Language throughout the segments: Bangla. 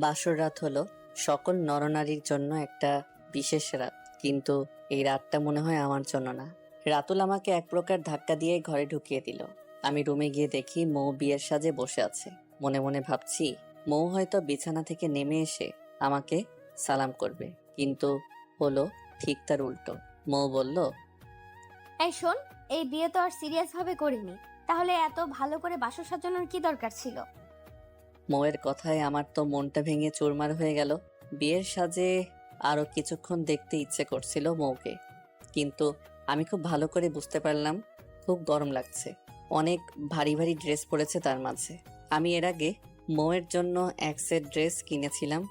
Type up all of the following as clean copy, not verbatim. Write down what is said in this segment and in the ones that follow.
বাসর রাত হলো সকল নরনারীর জন্য একটা বিশেষ রাত, কিন্তু এই রাতটা মনে হয় আমার জন্য না। রাতুল আমাকে এক প্রকার ধাক্কা দিয়ে ঘরে ঢুকিয়ে দিল। আমি রুমে গিয়ে দেখি মৌ বিয়ের সাজে বসে আছে। মনে মনে ভাবছি মৌ হয়তো বিছানা থেকে নেমে এসে আমাকে সালাম করবে, কিন্তু হলো ঠিক তার উল্টো। মৌ বলল, এই শোন, এই বিয়ে তো আর সিরিয়াস ভাবে করিনি, তাহলে এত ভালো করে বাসর সাজানোর কি দরকার ছিল? মৌয়ের কথায় আমার তো মনটা ভেঙে চুরমার হয়ে গেল। বিয়ের সাজে আরো কিছুক্ষণ দেখতে ইচ্ছে করছিল মৌকে, কিন্তু আমি খুব ভালো করে বুঝতে পারলাম খুব গরম লাগছে। অনেক ভারী ভারী ড্রেস পরেছে তার মাঝে। আমি এর আগে মৌয়ের জন্য এক সেট ড্রেস কিনেছিলাম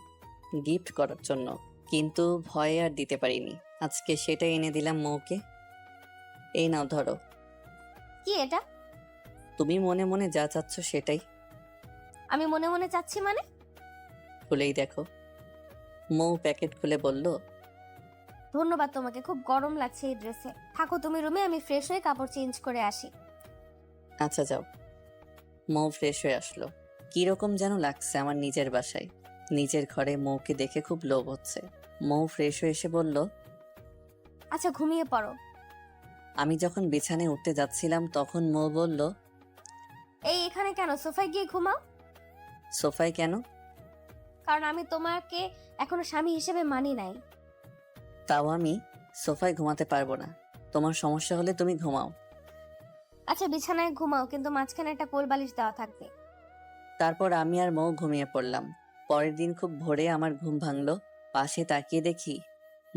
গিফট করার জন্য, কিন্তু ভয়ে আর দিতে পারিনি। আজকে সেটা এনে দিলাম মৌকে। এই নাও ধরো। কি এটা? তুমি মনে মনে যা চাচ্ছ সেটাই। আমি মনে মনে চাচ্ছি মানে? খুলেই দেখো। মৌ প্যাকেট খুলে বলল, ধন্যবাদ তোমাকে, খুব গরম লাগছে এই ড্রেসে। থাকো তুমি রুমে, আমি ফ্রেশ হয়ে কাপড় চেঞ্জ করে আসি। আচ্ছা যাও। মৌ ফ্রেশ হয়ে আসলো। কিরকম যেন লাগছে আমার নিজের বাসায়। নিজের ঘরে মৌকে দেখে খুব লোভ হচ্ছে। মৌ ফ্রেশ হয়ে এসে বলল, আচ্ছা ঘুমিয়ে পড়ো। আমি যখন বিছানায় উঠতে যাচ্ছিলাম তখন মৌ বলল, এই এখানে কেন, সোফায় গিয়ে ঘুমাও। সোফায় কেন? কারণ আমি তোমাকে এখনো স্বামী হিসেবে মানি নাই। তাও আমি সোফায় ঘুমাতে পারবো না। তোমার সমস্যা হলে তুমি ঘুমাও। আচ্ছা বিছানায় ঘুমাও, কিন্তু মাঝখানে একটা কোল বালিশ দেওয়া থাকবে। তারপর আমি আর মৌ ঘুমিয়ে পড়লাম। পরের দিন খুব ভোরে আমার ঘুম ভাঙলো। পাশে তাকিয়ে দেখি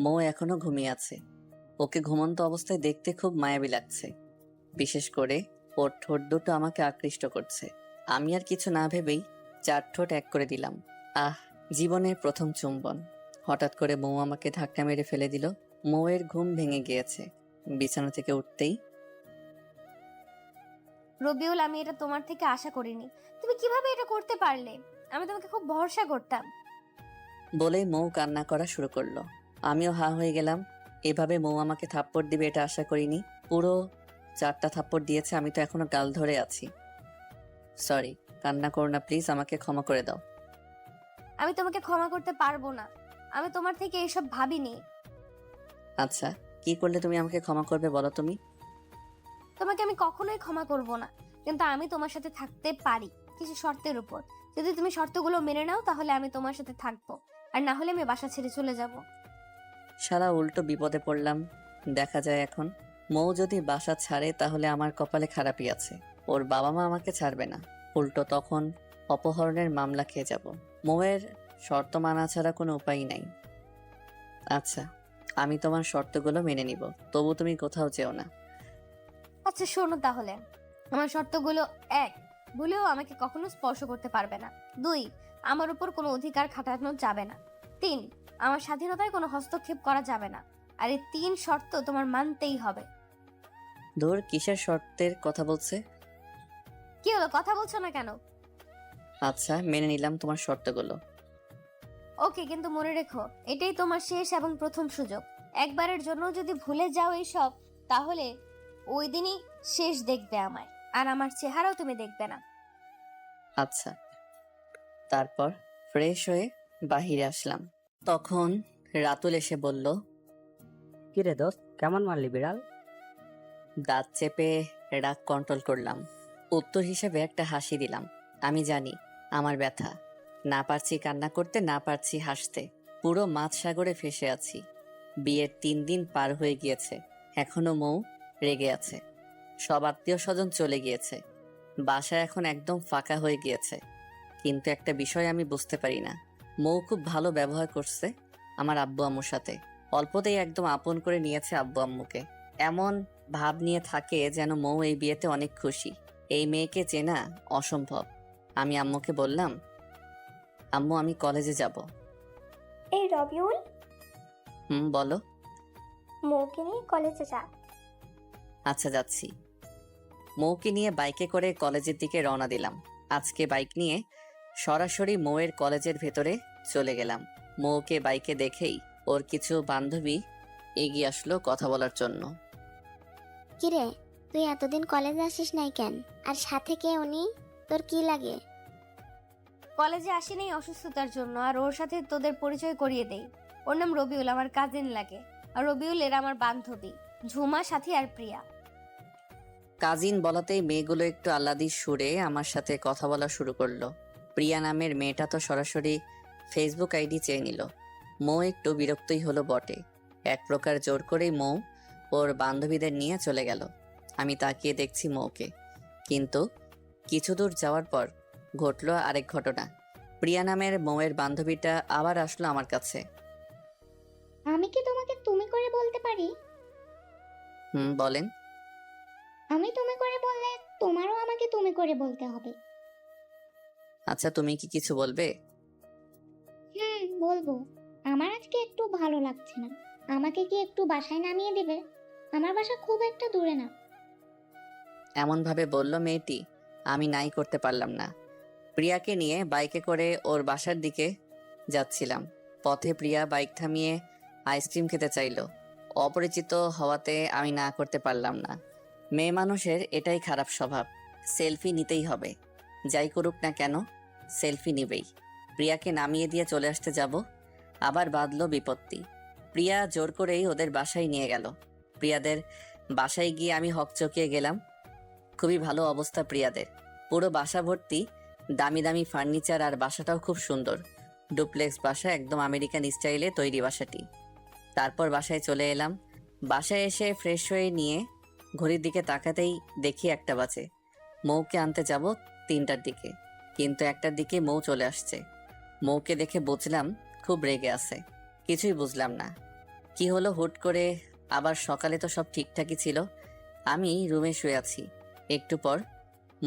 মৌ এখনো ঘুমিয়ে আছে। ওকে ঘুমন্ত অবস্থায় দেখতে খুব মায়াবী লাগছে। বিশেষ করে ওর ঠোঁট দুটো আমাকে আকৃষ্ট করছে। আমি আর কিছু না ভেবেই 4 ঠোঁট এক করে দিলাম। আহ, জীবনের প্রথম চুম্বন। হঠাৎ করে মৌ আমাকে ধাক্কা মেরে ফেলে দিল। মৌয়ের ঘুম ভেঙে গিয়েছে। বিছানা থেকে উঠতেই, রবিউল, আমি এটা তোমার থেকে আশা করিনি। তুমি কিভাবে এটা করতে পারলে? আমি তোমাকে খুব ভরসা করতাম। বলেই মৌ কান্না করা শুরু করলো। আমিও হা হয়ে গেলাম। এভাবে মৌ আমাকে থাপ্পড় দিবে এটা আশা করিনি। পুরো 4টা থাপ্পড় দিয়েছে। আমি তো এখনো গাল ধরে আছি। সরি, কান্না করো না প্লিজ, আমাকে ক্ষমা করে দাও। আমি তোমাকে ক্ষমা করতে পারবো না। আমি তোমার থেকে এসব ভাবিনি। আচ্ছা, কি করলে তুমি আমাকে ক্ষমা করবে বলো তুমি? তোমাকে আমি কখনোই ক্ষমা করব না, কিন্তু আমি তোমার সাথে থাকতে পারি কিছু শর্তের উপর। যদি তুমি শর্তগুলো মেনে নাও তাহলে আমি তোমার সাথে থাকবো, আর না হলে আমি বাসা ছেড়ে চলে যাব। সারা উল্টো বিপদে পড়লাম। দেখা যায় এখন মৌ যদি বাসা ছাড়ে তাহলে আমার কপালে খারাপই আছে। ওর বাবা মা আমাকে ছাড়বে না, উল্টো তখন অপহরণের মামলা খেয়ে যাব। মৌয়ের শর্ত মানা ছাড়া কোনো উপায় নাই। আচ্ছা, আমি তোমার শর্তগুলো মেনে নিব, তবু তুমি কোথাও যেও না। আচ্ছা শোনো তাহলে, আমার শর্তগুলো: 1, ভুলেও আমাকে কখনো স্পর্শ করতে পারবে না। 2, আমার উপর কোনো অধিকার খাটানো যাবে না। 3, আমার স্বাধীনতায় কোনো হস্তক্ষেপ করা যাবে না। আর এই 3 শর্ত তোমার মানতেই হবে। ধুর, কিসের শর্তের কথা বলছে? কি হলো, কথা বলছো না কেন? আচ্ছা, মেনে নিলাম তোমার শর্তগুলো। ওকে, কিন্তু মনে রেখো এটাই তোমার শেষ এবং প্রথম সুযোগ। একবারের জন্য যদি ভুলে যাও এইসব, তাহলে ওই দিনই শেষ দেখবে আমায়, আর আমার চেহারাও তুমি দেখবে না। আচ্ছা। তারপর ফ্রেশ হয়ে বাহিরে আসলাম। তখন রাতুল এসে বলল, কিরে দোস্ত, কেমন মারলি বিড়াল? দাঁত চেপে রাগ কন্ট্রোল করলাম। উত্তর হিসেবে একটা হাসি দিলাম। আমি জানি আমার ব্যথা। না পারছি কান্না করতে, না পারছি হাসতে। পুরো মাঝ সাগরে ফেসে আছি। বিয়ের 3 দিন পার হয়ে গিয়েছে, এখনো মৌ রেগে আছে। সব আত্মীয় স্বজন চলে গিয়েছে। বাসা এখন একদম ফাঁকা হয়ে গিয়েছে। কিন্তু একটা বিষয় আমি বুঝতে পারি না, মৌ খুব ভালো ব্যবহার করছে আমার আব্বু আম্মুর সাথে। অল্পতেই একদম আপন করে নিয়েছে আব্বু আম্মুকে। এমন ভাব নিয়ে থাকে যেন মৌ এই বিয়েতে অনেক খুশি। এই মেয়েকে চেনা অসম্ভব। আমি আম্মুকে বললাম, আম্মু আমি কলেজে যাব। এই রবিউল, বলো। মৌকে নিয়ে কলেজে যা। আচ্ছা যাচ্ছি। মৌকে নিয়ে বাইকে করে কলেজের দিকে রওনা দিলাম। আজকে বাইক নিয়ে সরাসরি মৌয়ের কলেজের ভেতরে চলে গেলাম। মৌকে বাইকে দেখেই ওর কিছু বান্ধবী এগিয়ে আসলো কথা বলার জন্য। কিরে, তুই এতদিন কলেজে আসিস নাই কেন? আর সাথে কে উনি? তোর কি লাগে? কলেজে আসিনি এই অসুস্থতার জন্য, আর ওর সাথে তোদের পরিচয় করিয়ে দেই। ওর নাম রবিউল, আমার কাজিন লাগে। আর রবিউল এর আমার বান্ধবী ঝুমা, সাথী আর প্রিয়া। কাজিন বলাতেই মেয়েগুলো একটু আহ্লাদি সুরে আমার সাথে কথা বলা শুরু করলো। প্রিয়া নামের মেয়েটা তো সরাসরি ফেসবুক আইডি চেয়ে নিল। মৌ একটু বিরক্তই হলো বটে। এক প্রকার জোর করেই মৌ ওর বান্ধবীদের নিয়ে চলে গেল। আমি তাকিয়ে দেখছি মৌকে, কিন্তু কিছু দূর যাওয়ার পর ঘটলো আরেক ঘটনা। প্রিয়া নামের মৌয়ের বান্ধবীটা আবার আসলো আমার কাছে। আমি কি তোমাকে তুমি করে বলতে পারি? বলেন। আমি তুমি করে বললে তোমারও আমাকে তুমি করে বলতে হবে। আচ্ছা, তুমি কি কিছু বলবে? বলবো। আমার আজকে একটু ভালো লাগছে না। আমাকে কি একটু বাসায় নামিয়ে দেবে? আমার বাসা খুব একটা দূরে না। এমনভাবে বলল মেয়েটি, আমি নাই করতে পারলাম না। প্রিয়াকে নিয়ে বাইকে করে ওর বাসার দিকে যাচ্ছিলাম। পথে প্রিয়া বাইক থামিয়ে আইসক্রিম খেতে চাইলো। অপরিচিত হওয়াতে আমি না করতে পারলাম না। মেয়ে মানুষের এটাই খারাপ স্বভাব, সেলফি নিতেই হবে। যাই করুক না কেন, সেলফি নিবেই। প্রিয়াকে নামিয়ে দিয়ে চলে আসতে যাব, আবার বাঁধলো বিপত্তি। প্রিয়া জোর করেই ওদের বাসায় নিয়ে গেল। প্রিয়াদের বাসায় গিয়ে আমি হকচকিয়ে গেলাম। খুবই ভালো অবস্থা প্রিয়াদের। পুরো বাসা ভর্তি দামি দামি ফার্নিচার, আর বাসাটাও খুব সুন্দর। ডুপ্লেক্স বাসা, একদম আমেরিকান স্টাইলে তৈরি বাসাটি। তারপর বাসায় চলে এলাম। বাসায় এসে ফ্রেশ হয়ে নিয়ে ঘড়ির দিকে তাকাতেই দেখি 1টা বাজে। মৌকে আনতে যাব 3টার দিকে, কিন্তু 1টার দিকে মৌ চলে আসছে। মৌকে দেখে বুঝলাম খুব রেগে আছে। কিছুই বুঝলাম না কি হলো হুট করে। আবার সকালে তো সব ঠিকঠাকই ছিল। আমি রুমে শুয়ে আছি। একটু পর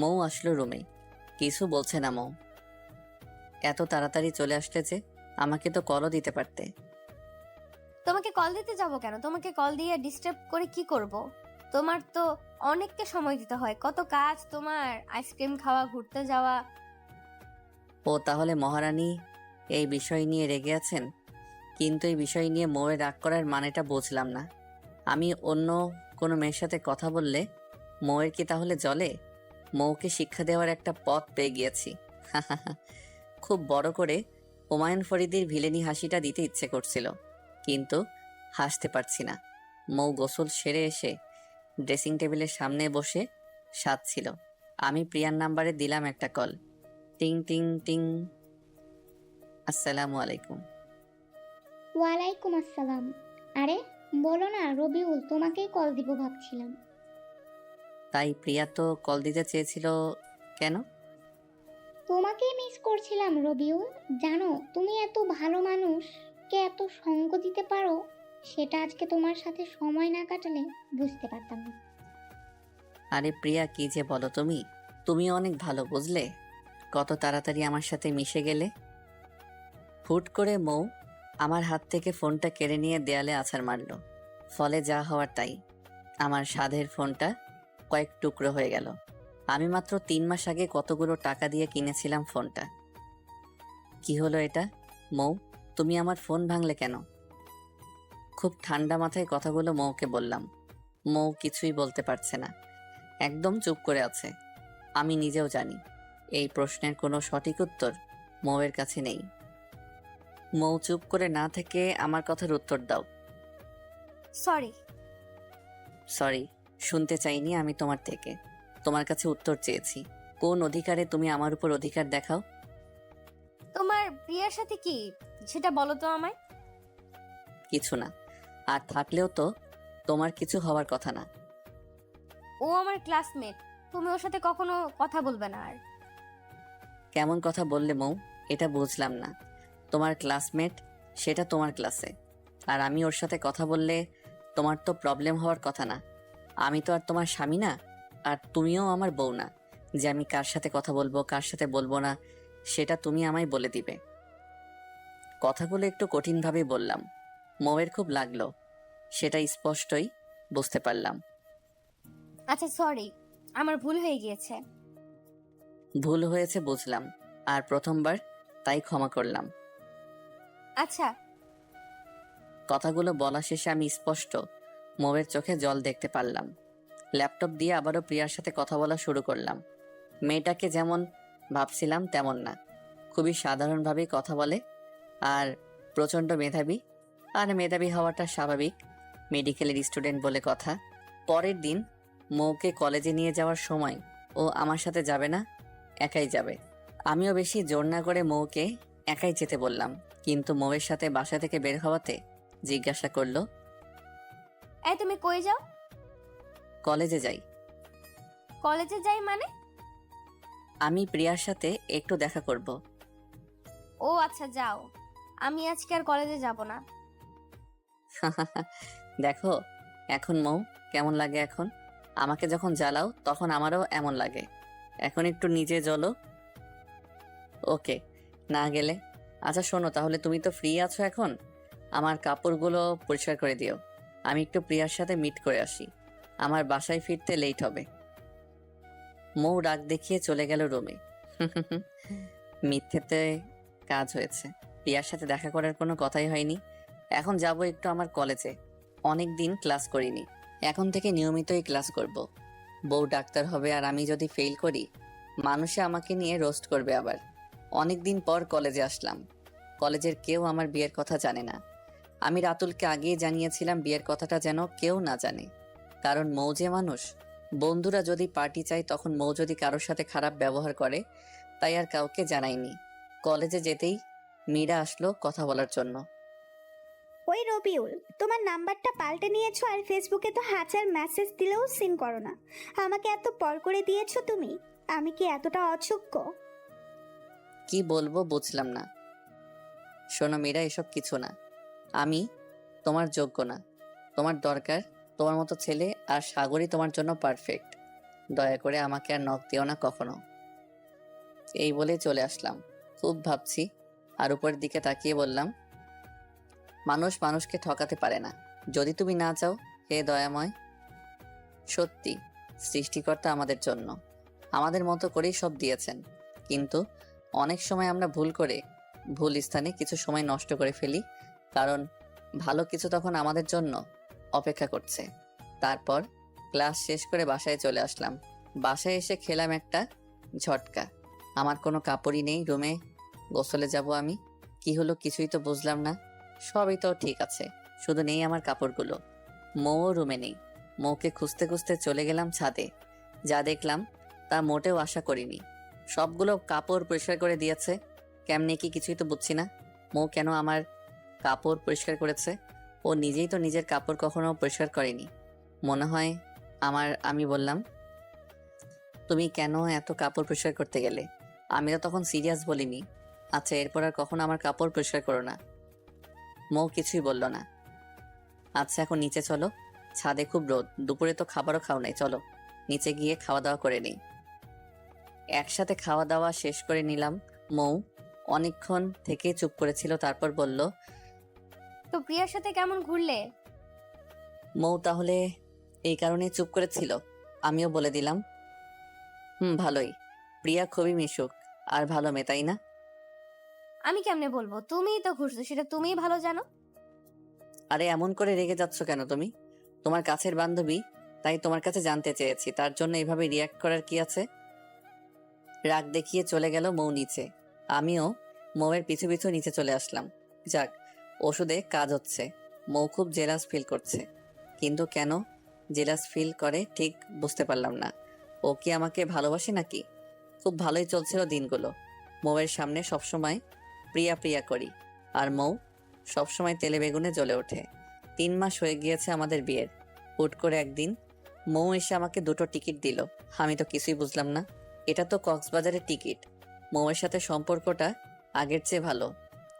মৌ আসলো রুমে। কিছু বলছে না মৌ। এত তাড়াতাড়ি চলে আসলে যে, আমাকে তো কলও দিতে পারতে। তোমাকে কল দিতে যাব কেন? তোমাকে কল দিয়ে ডিস্টার্ব করে কি করব? তোমার তো অনেকটা সময় দিতে হয়, কত কাজ তোমার, আইসক্রিম খাওয়া, ঘুরতে যাওয়া। ও তাহলে মহারানী এই বিষয় নিয়ে রেগে আছেন? কিন্তু এই বিষয় নিয়ে মৌয়ের রাগ করার মানেটা বুঝলাম না। আমি অন্য কোনো মেয়ের সাথে কথা বললে মৌয়ের কি তাহলে জ্বলে? মৌকে শিক্ষা দেওয়ার একটা পথ পেয়ে গিয়েছি। খুব বড় করে হুমায়ুন ফরিদির ভিলেনি হাসিটা দিতে ইচ্ছে করছিল, কিন্তু হাসতে পারছি না। মৌ গোসল সেরে এসে ড্রেসিং টেবিলের সামনে বসে সাজছিল। আমি প্রিয়ার নাম্বারে দিলাম একটা কল। টিং টিং টিং। আসসালামু আলাইকুম। ওয়ালাইকুম আসসালাম। আরে বলো না রবিউল, তোমাকেই কল দিব ভাবছিলাম। তাই প্রিয়া তো কল দিতে চেয়েছিল কেন? তোমাকেই মিস করছিলাম রবিউল। জানো তুমি এত ভালো মানুষ, কে এত সঙ্গ দিতে পারো, সেটা আজকে তোমার সাথে সময় না কাটালে বুঝতে পারতাম না। আরে প্রিয়া, কি যে বলো তুমি। তুমিও অনেক ভালো, বুঝলে? কত তাড়াতাড়ি আমার সাথে মিশে গেলে। হুট করে মৌ আমার হাত থেকে ফোনটা কেড়ে নিয়ে দেয়ালে আছাড় মারল। ফলে যা হওয়ার তাই। আমার সাধের ফোনটা কয়েক টুকরো হয়ে গেল। আমি মাত্র 3 মাস আগে কতগুলো টাকা দিয়ে কিনেছিলাম ফোনটা। কি হলো এটা? মৌ, তুমি আমার ফোন ভাঙলে কেন? খুব ঠান্ডা মাথায় কথাগুলো মৌকে বললাম। মৌ কিছুই বলতে পারছে না, একদম চুপ করে আছে। আমি নিজেও জানি এই প্রশ্নের কোনো সঠিক উত্তর মৌয়ের কাছে নেই। মৌ চুপ করে না থেকে আমার কথার উত্তর দাও। সরি। সরি শুনতে চাইনি আমি তোমার থেকে। তোমার কাছে উত্তর চেয়েছি। কোন অধিকারে তুমি আমার উপর অধিকার দেখাও? তোমার প্রিয়ার সাথে কি, সেটা বলো তো আমায়। কিছু না, আর থাকলেও তো তোমার কিছু হওয়ার কথা না। ও আমার ক্লাসমেট, তুমি ওর সাথে কখনো কথা বলবে না। আর কেমন কথা বললে মৌ? এটা বুঝলাম না। তোমার ক্লাসমেট, সেটা তোমার ক্লাসে, আর আমি ওর সাথে কথা বললে তোমার তো প্রবলেম হওয়ার কথা না। আমি তো আর তোমার স্বামী না, আর তুমিও আমার বউ না যে আমি কার সাথে কথা বলবো কার সাথে বলবো না সেটা তুমি আমায় বলে দিবে। কথাগুলো একটু কঠিনভাবেই বললাম। মৌয়ের খুব লাগলো, সেটা স্পষ্টই বুঝতে পারলাম। আচ্ছা সরি, আমার ভুল হয়ে গিয়েছে। ভুল হয়েছে বুঝলাম, আর প্রথমবার তাই ক্ষমা করলাম। আচ্ছা। কথাগুলো বলা শেষে আমি স্পষ্ট মৌয়ের চোখে জল দেখতে পারলাম। ল্যাপটপ দিয়ে আবারও প্রিয়ার সাথে কথা বলা শুরু করলাম। মেয়েটাকে যেমন ভাবছিলাম তেমন না। খুবই সাধারণভাবেই কথা বলে আর প্রচণ্ড মেধাবী। আর মেধাবী হওয়াটা স্বাভাবিক, মেডিকেলের স্টুডেন্ট বলে কথা। পরের দিন মৌকে কলেজে নিয়ে যাওয়ার সময় ও আমার সাথে যাবে না, একাই যাবে। আমিও বেশি জোর না করে মৌকে একাই যেতে বললাম, কিন্তু মৌয়ের সাথে বাসা থেকে বের হওয়াতে জিজ্ঞাসা করলো, এই তুমি কই যাও? কলেজে যাই। কলেজে যাই মানে? আমি প্রিয়ার সাথে একটু দেখা করব। ও আচ্ছা যাও, আমি আজকে আর কলেজে যাব না। দেখো এখন মৌ কেমন লাগে। এখন আমাকে যখন জ্বালাও তখন আমারও এমন লাগে। এখন একটু নিজে জ্বলো। ওকে, না গেলে? আচ্ছা শোনো, তাহলে তুমি তো ফ্রি আছো এখন, আমার কাপড়গুলো পরিষ্কার করে দিও। আমি একটু প্রিয়ার সাথে মিট করে আসি, আমার বাসায় ফিরতে লেট হবে। মৌ রাগ দেখিয়ে চলে গেল রুমে। মিথ্যেতে কাজ হয়েছে, প্রিয়ার সাথে দেখা করার কোনো কথাই হয়নি। এখন যাব একটু আমার কলেজে, অনেক দিন ক্লাস করিনি, এখন থেকে নিয়মিতই ক্লাস করব। বউ ডাক্তার হবে আর আমি যদি ফেল করি, মানুষে আমাকে নিয়ে রোস্ট করবে আবার। অনেক দিন পর কলেজে আসলাম, কলেজের কেউ আমার বিয়ের কথা জানে না। আমি রাতুলকে আগেই জানিয়েছিলাম বিয়ের কথাটা যেন কেউ না জানে, কারণ মৌ যে মানুষ। বন্ধুরা যদি পার্টি চায় তখন মৌ যদি কারোর সাথে খারাপ ব্যবহার করে, তাই আর কাউকে জানাইনি। কলেজে যেতেই মীরা আসলো কথা বলার জন্য। ওই রবিউল, তোমার নাম্বারটা পাল্টে নিয়েছো আর ফেসবুকে তো হাজার মেসেজ দিলেও সিন করো না। আমাকে এত পর করে দিয়েছো তুমি, আমি কি এতটা অযোগ্য? কি বলবো বুঝলাম না। শোনো মীরা, এসব কিছু না, আমি তোমার যোগ্য না। তোমার দরকার তোমার মতো ছেলে, আর সাগরই তোমার জন্য পারফেক্ট। দয়া করে আমাকে আর নখ দিও না কখনো। এই বলে চলে আসলাম। খুব ভাবছি আর উপরের দিকে তাকিয়ে বললাম, মানুষ মানুষকে ঠকাতে পারে না। যদি তুমি না চাও, হে দয়াময়। সত্যি সৃষ্টিকর্তা আমাদের জন্য আমাদের মতো করেই সব দিয়েছেন, কিন্তু অনেক সময় আমরা ভুল করে ভুল স্থানে কিছু সময় নষ্ট করে ফেলি, কারণ ভালো কিছু তখন আমাদের জন্য অপেক্ষা করছে। তারপর ক্লাস শেষ করে বাসায় চলে আসলাম। বাসায় এসে খেলাম একটা ঝটকা। আমার কোনো কাপড়ই নেই রুমে, গোসলে যাব আমি। কি হলো কিছুই তো বুঝলাম না। সবই তো ঠিক আছে, শুধু নেই আমার কাপড়গুলো। মৌ রুমে নেই। মৌকে খুঁজতে খুঁজতে চলে গেলাম ছাদে। যা দেখলাম তা মোটেও আশা করিনি। সবগুলো কাপড় পরিষ্কার করে দিয়েছে। কেমনে কি কিছুই তো বুঝছি না। মৌ কেন আমার কাপড় পরিষ্কার করেছে? ও নিজেই তো নিজের কাপড় কখনো পরিষ্কার করেনি মনে হয়। আমি বললাম, তুমি কেন এত কাপড় পরিষ্কার করতে গেলে? আমি তো তখন সিরিয়াস বলিনি। আচ্ছা এরপর আর কখনো আমার কাপড় পরিষ্কার করো না। মৌ কিছুই বলল না। আচ্ছা এখন নিচে চলো, ছাদে খুব রোদ, দুপুরে তো খাবারও খাও নাই, চলো নিচে গিয়ে খাওয়া দাওয়া করে নিই। একসাথে খাওয়া দাওয়া শেষ করে নিলাম। মৌ অনেকক্ষণ থেকে চুপ করেছিল, তারপর বলল, তো প্রিয়ার সাথে কেমন ঘুরলে? মৌ তাহলে এই কারণে চুপ করেছিল? আমিও বলে দিলাম, ভালোই। প্রিয়া খুবই মিশুক আর ভালো মেয়ে, তাই না? আমি কেমনে বলবো, তুমিই তো ঘুরছো, সেটা তুমিই ভালো জানো। আরে এমন করে রেগে যাচ্ছ কেন তুমি? তোমার কাছের বান্ধবী, তাই তোমার কাছে জানতে চেয়েছি, তার জন্য এভাবে রিয়াক্ট করার কি আছে? রাগ দেখিয়ে চলে গেল মৌ নিচে। আমিও মৌয়ের পিছু পিছু নিচে চলে আসলাম। যাক, ওষুধে কাজ হচ্ছে। মৌ খুব জেলাস ফিল করছে, কিন্তু কেন জেলাস ফিল করে ঠিক বুঝতে পারলাম না। ও কি আমাকে ভালোবাসে নাকি? খুব ভালোই চলছিল দিনগুলো। মৌয়ের সামনে সবসময় প্রিয়া প্রিয়া করি, আর মৌ সবসময় তেলে বেগুনে জ্বলে ওঠে। 3 মাস হয়ে গিয়েছে আমাদের বিয়ের। হুট করে একদিন মৌ এসে আমাকে 2টো টিকিট দিল। আমি তো কিছুই বুঝলাম না। এটা তো কক্সবাজারের টিকিট। মৌয়ের সাথে সম্পর্কটা আগের চেয়ে ভালো।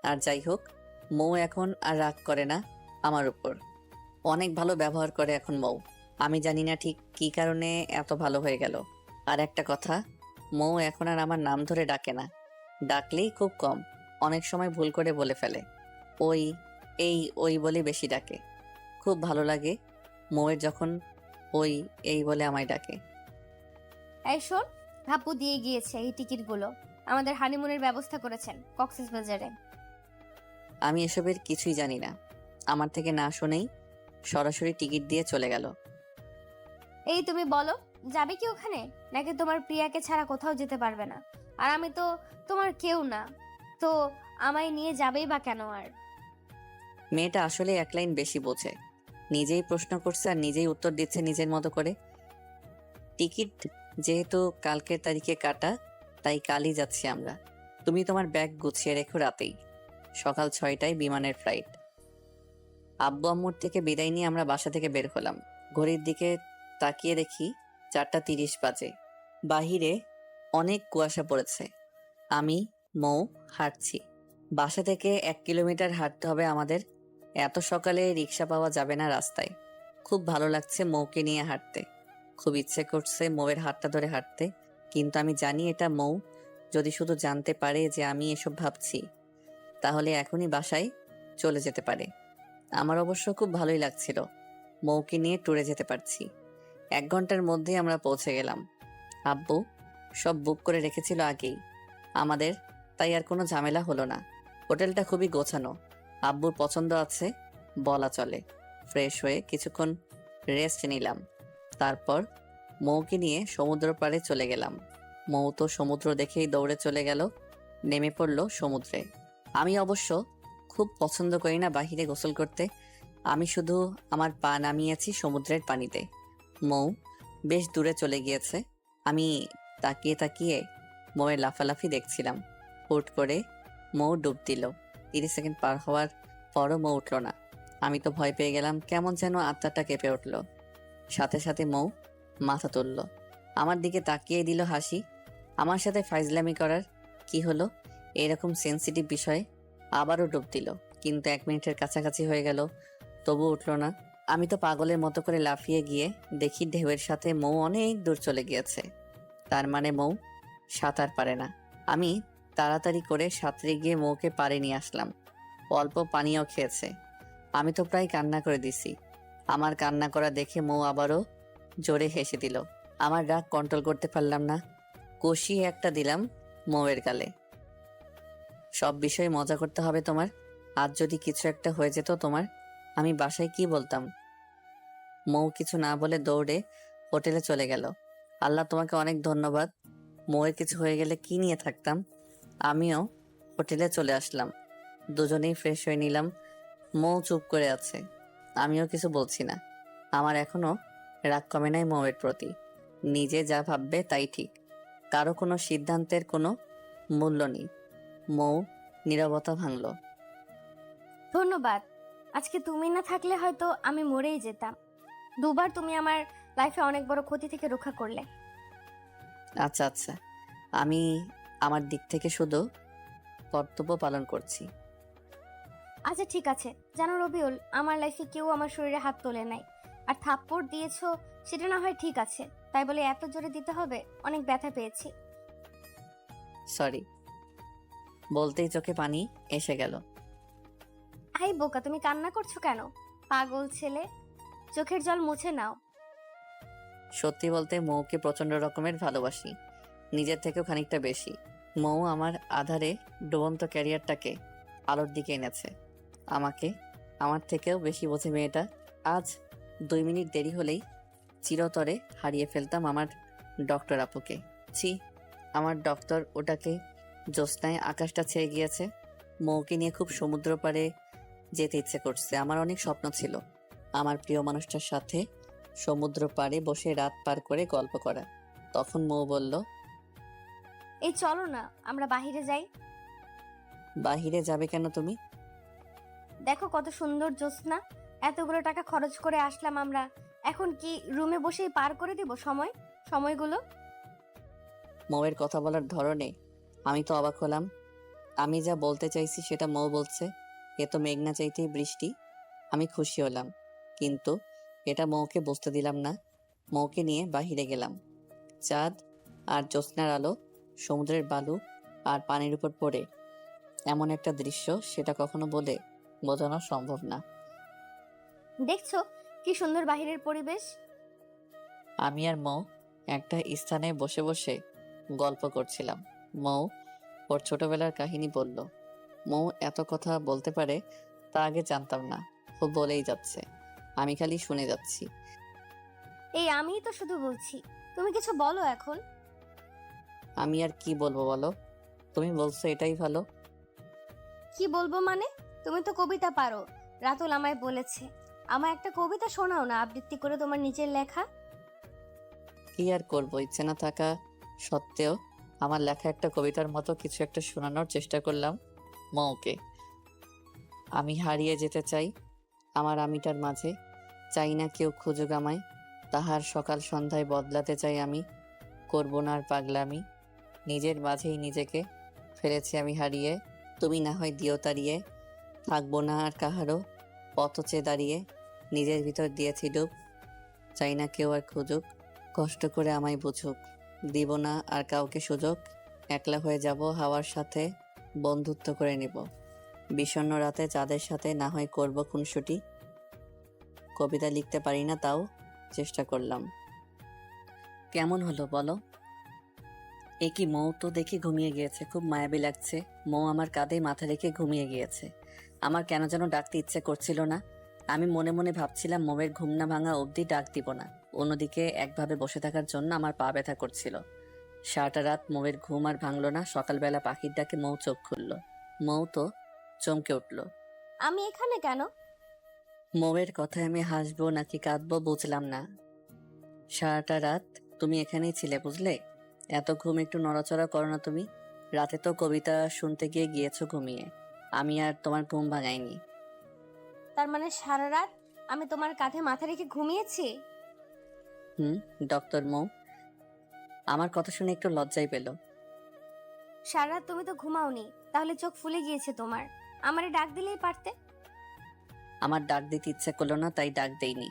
আর যাই হোক, মৌ এখন আর রাগ করে না আমার উপর, অনেক ভালো ব্যবহার করে এখন মৌ। আমি জানি না ঠিক কী কারণে এত ভালো হয়ে গেল। আর একটা কথা, মৌ এখন আর আমার নাম ধরে ডাকে না, ডাকলেই খুব কম, অনেক সময় ভুল করে বলে ফেলে। ওই ওই বলে বেশি ডাকে। খুব ভালো লাগে মৌয়ের যখন ওই এই বলে আমায় ডাকে। এই শোন, হাপু দিয়ে গিয়েছে এই টিকিটগুলো, আমাদের হানিমুনের ব্যবস্থা করেছেন কক্সবাজারে। আমি এসবের কিছুই জানি না। আমার থেকে না শুনেই সরাসরি টিকিট দিয়ে চলে গেল। এই তুমি বলো, যাবে কি ওখানে, নাকি তোমার প্রিয়াকে ছাড়া কোথাও যেতে পারবে না? আর আমি তো তোমার কেউ না, তো আমায় নিয়ে যাবেই বা কেন? আর মেয়েটা আসলে এক লাইন বেশি বোঝে। নিজেই প্রশ্ন করছে আর নিজেই উত্তর দিচ্ছে নিজের মতো করে। টিকিট যেহেতু কালকের তারিখে কাটা, তাই কালই যাচ্ছি আমরা। তুমি তোমার ব্যাগ গুছিয়ে রেখো, রাতেই সকাল 6টায় বিমানের ফ্লাইট। আব্বু আম্মুর থেকে বিদায় নিয়ে আমরা বাসা থেকে বের হলাম। ঘড়ির দিকে তাকিয়ে দেখি 4:30 বাজে। বাহিরে অনেক কুয়াশা পড়েছে। আমি মৌ হাঁটছি। বাসা থেকে 1 কিলোমিটার হাঁটতে হবে আমাদের। এত সকালে রিক্সা পাওয়া যাবে না রাস্তায়। খুব ভালো লাগছে মৌকে নিয়ে হাঁটতে। খুব ইচ্ছে করছে মৌয়ের হাতটা ধরে হাঁটতে, কিন্তু আমি জানি এটা মৌ যদি শুধু জানতে পারে যে আমি এসব ভাবছি, তাহলে এখনই বাসায় চলে যেতে পারে। আমার অবশ্য খুব ভালোই লাগছিল, মৌকে নিয়ে ট্যুরে যেতে পারছি। 1 ঘন্টার মধ্যেই আমরা পৌঁছে গেলাম। আব্বু সব বুক করে রেখেছিল আগেই আমাদের, তাই আর কোনো ঝামেলা হলো না। হোটেলটা খুবই গোছানো, আব্বুর পছন্দ আছে বলা চলে। ফ্রেশ হয়ে কিছুক্ষণ রেস্ট নিলাম, তারপর মৌকে নিয়ে সমুদ্র পাড়ে চলে গেলাম। মৌ তো সমুদ্র দেখেই দৌড়ে চলে গেল, নেমে পড়ল সমুদ্রে। আমি অবশ্য খুব পছন্দ করি না বাহিরে গোসল করতে, আমি শুধু আমার পা নামিয়েছি সমুদ্রের পানিতে। মৌ বেশ দূরে চলে গিয়েছে। আমি তাকিয়ে তাকিয়ে মৌয়ের লাফালাফি দেখছিলাম। হুট করে মৌ ডুব দিল। 30 সেকেন্ড পার হওয়ার পরও মৌ উঠল না। আমি তো ভয় পেয়ে গেলাম, কেমন যেন আত্মাটা কেঁপে উঠল। সাথে সাথে মৌ মাথা তুলল, আমার দিকে তাকিয়ে দিল হাসি। আমার সাথে ফাইজলামি করার কি হলো? এরকম সেন্সিটিভ বিষয়ে আবারও ডুব দিল, কিন্তু 1 মিনিটের কাছাকাছি হয়ে গেল, তবু উঠল না। আমি তো পাগলের মতো করে লাফিয়ে গিয়ে দেখি ঢেউয়ের সাথে মৌ অনেক দূর চলে গিয়েছে। তার মানে মৌ সাঁতার পারে না। আমি তাড়াতাড়ি করে সাঁতরে গিয়ে মৌকে পাড়ে নিয়ে আসলাম। অল্প পানিও খেয়েছে। আমি তো প্রায় কান্না করে দিছি। আমার কান্না করা দেখে মৌ আবারও জোরে হেসে দিল। আমার রাগ কন্ট্রোল করতে পারলাম না, কষিয়ে একটা দিলাম মৌয়ের গালে। সব বিষয়ে মজা করতে হবে তোমার। আজ যদি কিছু একটা হয়ে যেত তোমার, আমি বাসায় কি বলতাম? মৌ কিছু না বলে দৌড়ে হোটেলে চলে গেল। আল্লাহ তোমাকে অনেক ধন্যবাদ। মৌয়ের কিছু হয়ে গেলে কি নিয়ে থাকতাম। আমিও হোটেলে চলে আসলাম। দুজনেই ফ্রেশ হয়ে নিলাম। মৌ চুপ করে আছে, আমিও কিছু বলছি না। আমার এখনো রাগ কমে নাই মৌয়ের প্রতি। নিজে যা ভাববে তাই ঠিক, কারো কোনো সিদ্ধান্তের কোনো মূল্য নেই। মৌ নীরবতা ভাঙল। ধন্যবাদ। আজকে তুমি না থাকলে হয়তো আমি মরেই যেতাম। দুবার তুমি আমার লাইফে অনেক বড় ক্ষতি থেকে রক্ষা করলে। আচ্ছা আচ্ছা, আমি আমার দিক থেকে শুধু কর্তব্য পালন করছি। আচ্ছা ঠিক আছে। জানো রবিউল, আমার লাইফে কেউ আমার শরীরে হাত তোলে নাই। আর থাপ্পড় দিয়েছো সেটা না হয় ঠিক আছে, তাই বলে এত জোরে দিতে হবে? অনেক ব্যথা পেয়েছি। সরি বলতেই চোখে পানি এসে গেল। হাই বোকা, তুমি কান্না করছো কেন? পাগল ছেলে, চোখের জল মুছে নাও। সত্যি বলতে মৌকে প্রচন্ড রকমের ভালোবাসি, নিজের থেকেও খানিকটা বেশি। মৌ আমার আধারে ডুবন্ত ক্যারিয়ারটাকে আলোর দিকে এনেছে। আমাকে আমার থেকেও বেশি বোঝে মেয়েটা। আজ 2 মিনিট দেরি হলেই চিরতরে হারিয়ে ফেলতাম আমার ডক্টর আপুকে। ছি, আমার ডক্টর ওটাকে জ্যোৎস্নায় আকাশটা ছেয়ে গিয়েছে। মৌকে নিয়ে খুব সমুদ্র পাড়ে যেতে ইচ্ছে করছে। আমার অনেক স্বপ্ন ছিল আমার প্রিয় মানুষটার সাথে সমুদ্র পাড়ে বসে রাত পার করে গল্প করা। তখন মৌ বলল, এই চলো না আমরা বাহিরে যাই। বাহিরে যাবে কেন তুমি? দেখো কত সুন্দর জ্যোৎস্না, এতগুলো টাকা খরচ করে আসলাম আমরা, এখন কি রুমে বসেই পার করে দিব সময়গুলো? মৌয়ের কথা বলার ধরনে আমি তো অবাক হলাম। আমি যা বলতে চাইছি সেটা মৌ বলছে, এ তো মেঘনা চাইতেই বৃষ্টি। আমি খুশি হলাম, কিন্তু এটা মৌকে বুঝতে দিলাম না। মৌকে নিয়ে বাহিরে গেলাম। চাঁদ আর জ্যোৎস্নার আলো সমুদ্রের বালু আর পানির উপর পড়ে এমন একটা দৃশ্য, সেটা কখনো বলে বোঝানো সম্ভব না। দেখছো কি সুন্দর বাহিরের পরিবেশ। আমি আর মৌ একটা স্থানে বসে বসে গল্প করছিলাম। মৌ ওর ছোটবেলার কাহিনী বলল। মৌ এত কথা বলতে পারে তা আগে জানতাম না। ও বলেই যাচ্ছে, আমি খালি শুনে যাচ্ছি। এই আমিই তো শুধু বলছি, তুমি কিছু বলো এখন। আমি আর কি বলবো বলো? তুমি বলছো এটাই ভালো। কি বলবো মানে? তুমি তো কবিতা পারো, রাতুল আমায় বলেছে। আমার একটা কবিতা শোনাও না, আবৃত্তি করে, তোমার নিজের লেখা। কি আর করবো, ইচ্ছে না থাকা সত্ত্বেও আমার লেখা একটা কবিতার মতো কিছু একটা শোনানোর চেষ্টা করলাম মৌকে। আমি হারিয়ে যেতে চাই আমার আমিটার মাঝে, চাই না কেউ খুঁজুক আমায়, তাহার সকাল সন্ধ্যায় বদলাতে চাই আমি, করব না আর পাগলামি, নিজের মাঝেই নিজেকে ফেলেছি আমি হারিয়ে, তুমি না হয় দিও তাড়িয়ে, থাকবো না আর কাহারও পথ চেয়ে দাঁড়িয়ে, নিজের ভিতর দিয়েছি ডুব, চাই না কেউ আর খুঁজুক, কষ্ট করে আমায় বুঝুক, দিব না আর কাউকে সুযোগ, একলা হয়ে যাব হাওয়ার সাথে, বন্ধুত্ব করে নিব, বিষণ্ণ রাতে চাঁদের সাথে না হয় করব খুনসুটি। কবিতা লিখতে পারি না, তাও চেষ্টা করলাম। কেমন হলো বলো? এ কি, মৌ তো দেখি ঘুমিয়ে গিয়েছে, খুব মায়াবী লাগছে। মৌ আমার কাঁধে মাথা রেখে ঘুমিয়ে গিয়েছে। আমার কেন যেন ডাকতে ইচ্ছে করছিল না। আমি মনে মনে ভাবছিলাম মৌয়ের ঘুম না ভাঙা অবধি ডাক দিব না। অন্যদিকে একভাবে বসে থাকার জন্য আমার পা ব্যথা করছিল। সারাটা রাত মৌয়ের ঘুম আর ভাঙলো না। সকালবেলা পাখির ডাকে মৌ চোখ খুলল। মৌ তো চমকে উঠল। আমি এখানে কেন? মৌয়ের কথায় আমি হাসবো নাকি কাঁদবো বুঝলাম না। সারাটা রাত তুমি এখানেই ছিলে বুঝলে? এত ঘুম একটু নড়াচড়া করো না তুমি? রাতে তো কবিতা শুনতে গিয়ে গিয়েছো ঘুমিয়ে, আমি আর তোমার ঘুম ভাঙাইনি। তার মানে সারা রাত আমি তোমার কাঁধে মাথা রেখে ঘুমিয়েছি? হুম। ডক্টর মৌ আমার কথা শুনে একটু লজ্জাই পেল। সারা রাত তুমি তো ঘুমাওনি, তাহলে চোখ ফুলে গিয়েছে তোমার। আমারে ডাক দিলেই পারতে। আমার ডাক দিতে ইচ্ছে করলো না, তাই ডাক দেইনি।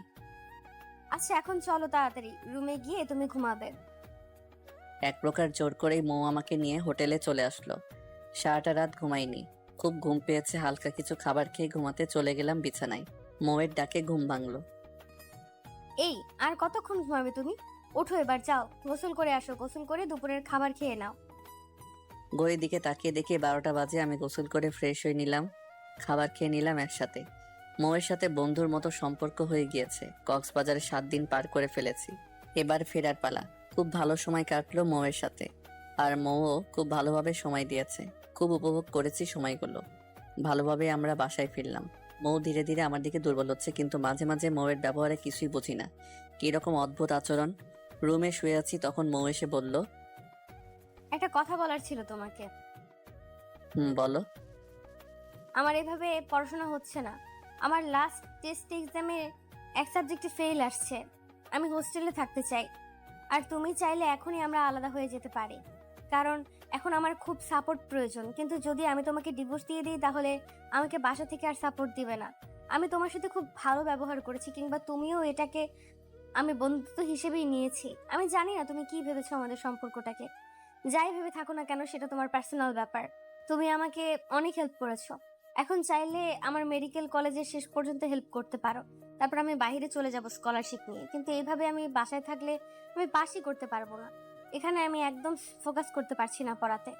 আচ্ছা এখন চলো তাড়াতাড়ি, রুমে গিয়ে তুমি ঘুমাবে। এক প্রকার জোর করেই মৌ আমাকে নিয়ে হোটেলে চলে আসলো। সারাটা রাত ঘুমাইনি, খুব ঘুম পেয়েছে। হালকা কিছু খাবার খেয়ে ঘুমাতে চলে গেলাম বিছানায়। মৌয়ের ডাকে ঘুম ভাঙলো। এই আর কতক্ষণ ঘুমাবে তুমি? ওঠো এবার, যাও গোসল করে আসো, গোসল করে দুপুরের খাবার খেয়ে নাও। ঘড়ির দিকে তাকিয়ে দেখি 12টা বাজে। আমি গোসল করে ফ্রেশ হয়ে নিলাম, খাবার খেয়ে নিলাম একসাথে। মৌয়ের সাথে বন্ধুর মতো সম্পর্ক হয়ে গিয়েছে। কক্সবাজারে 7 দিন পার করে ফেলেছি, এবার ফেরার পালা। খুব ভালো সময় কাটলো মৌয়ের সাথে, আর মৌও খুব ভালোভাবে সময় দিয়েছে। খুব উপভোগ করেছি সময়গুলো। ভালোভাবে আমরা বাসায় ফিরলাম। মৌ ধীরে ধীরে আমার দিকে দুর্বল হচ্ছে, কিন্তু মাঝে মাঝে মৌয়ের ব্যবহারে কিছুই বুঝি না, কিরকম অদ্ভুত আচরণ। রুমে শুয়ে আছি, তখন মৌ এসে বলল, একটা কথা বলার ছিল তোমাকে। বলো। আমার এভাবে পড়াশোনা হচ্ছে না। আমার লাস্ট টেস্ট এক্সামে এক সাবজেক্টে ফেল আসছে। আমি হোস্টেলে থাকতে চাই, আর তুমি চাইলে এখনই আমরা আলাদা হয়ে যেতে পারি, কারণ এখন আমার খুব সাপোর্ট প্রয়োজন। কিন্তু যদি আমি তোমাকে ডিভোর্স দিয়ে দিই, তাহলে আমাকে বাসা থেকে আর সাপোর্ট দিবে না। আমি তোমার সাথে খুব ভালো ব্যবহার করেছি, কিংবা তুমিও এটাকে আমি বন্ধুত্ব হিসেবেই নিয়েছি। আমি জানি না তুমি কি ভেবেছো আমাদের সম্পর্কটাকে। যাই ভেবে থাকো না কেন, সেটা তোমার পার্সোনাল ব্যাপার। তুমি আমাকে অনেক হেল্প করেছো, এখন চাইলে আমার মেডিকেল কলেজের শেষ পর্যন্ত হেল্প করতে পারো। তারপর আমি বাইরে চলে যাব স্কলারশিপ নিয়ে। কিন্তু এইভাবে আমি বাসায় থাকলে আমি পাসই করতে পারবো না। এখানে আমি একদম ফোকাস করতে পারছি না পড়াতে,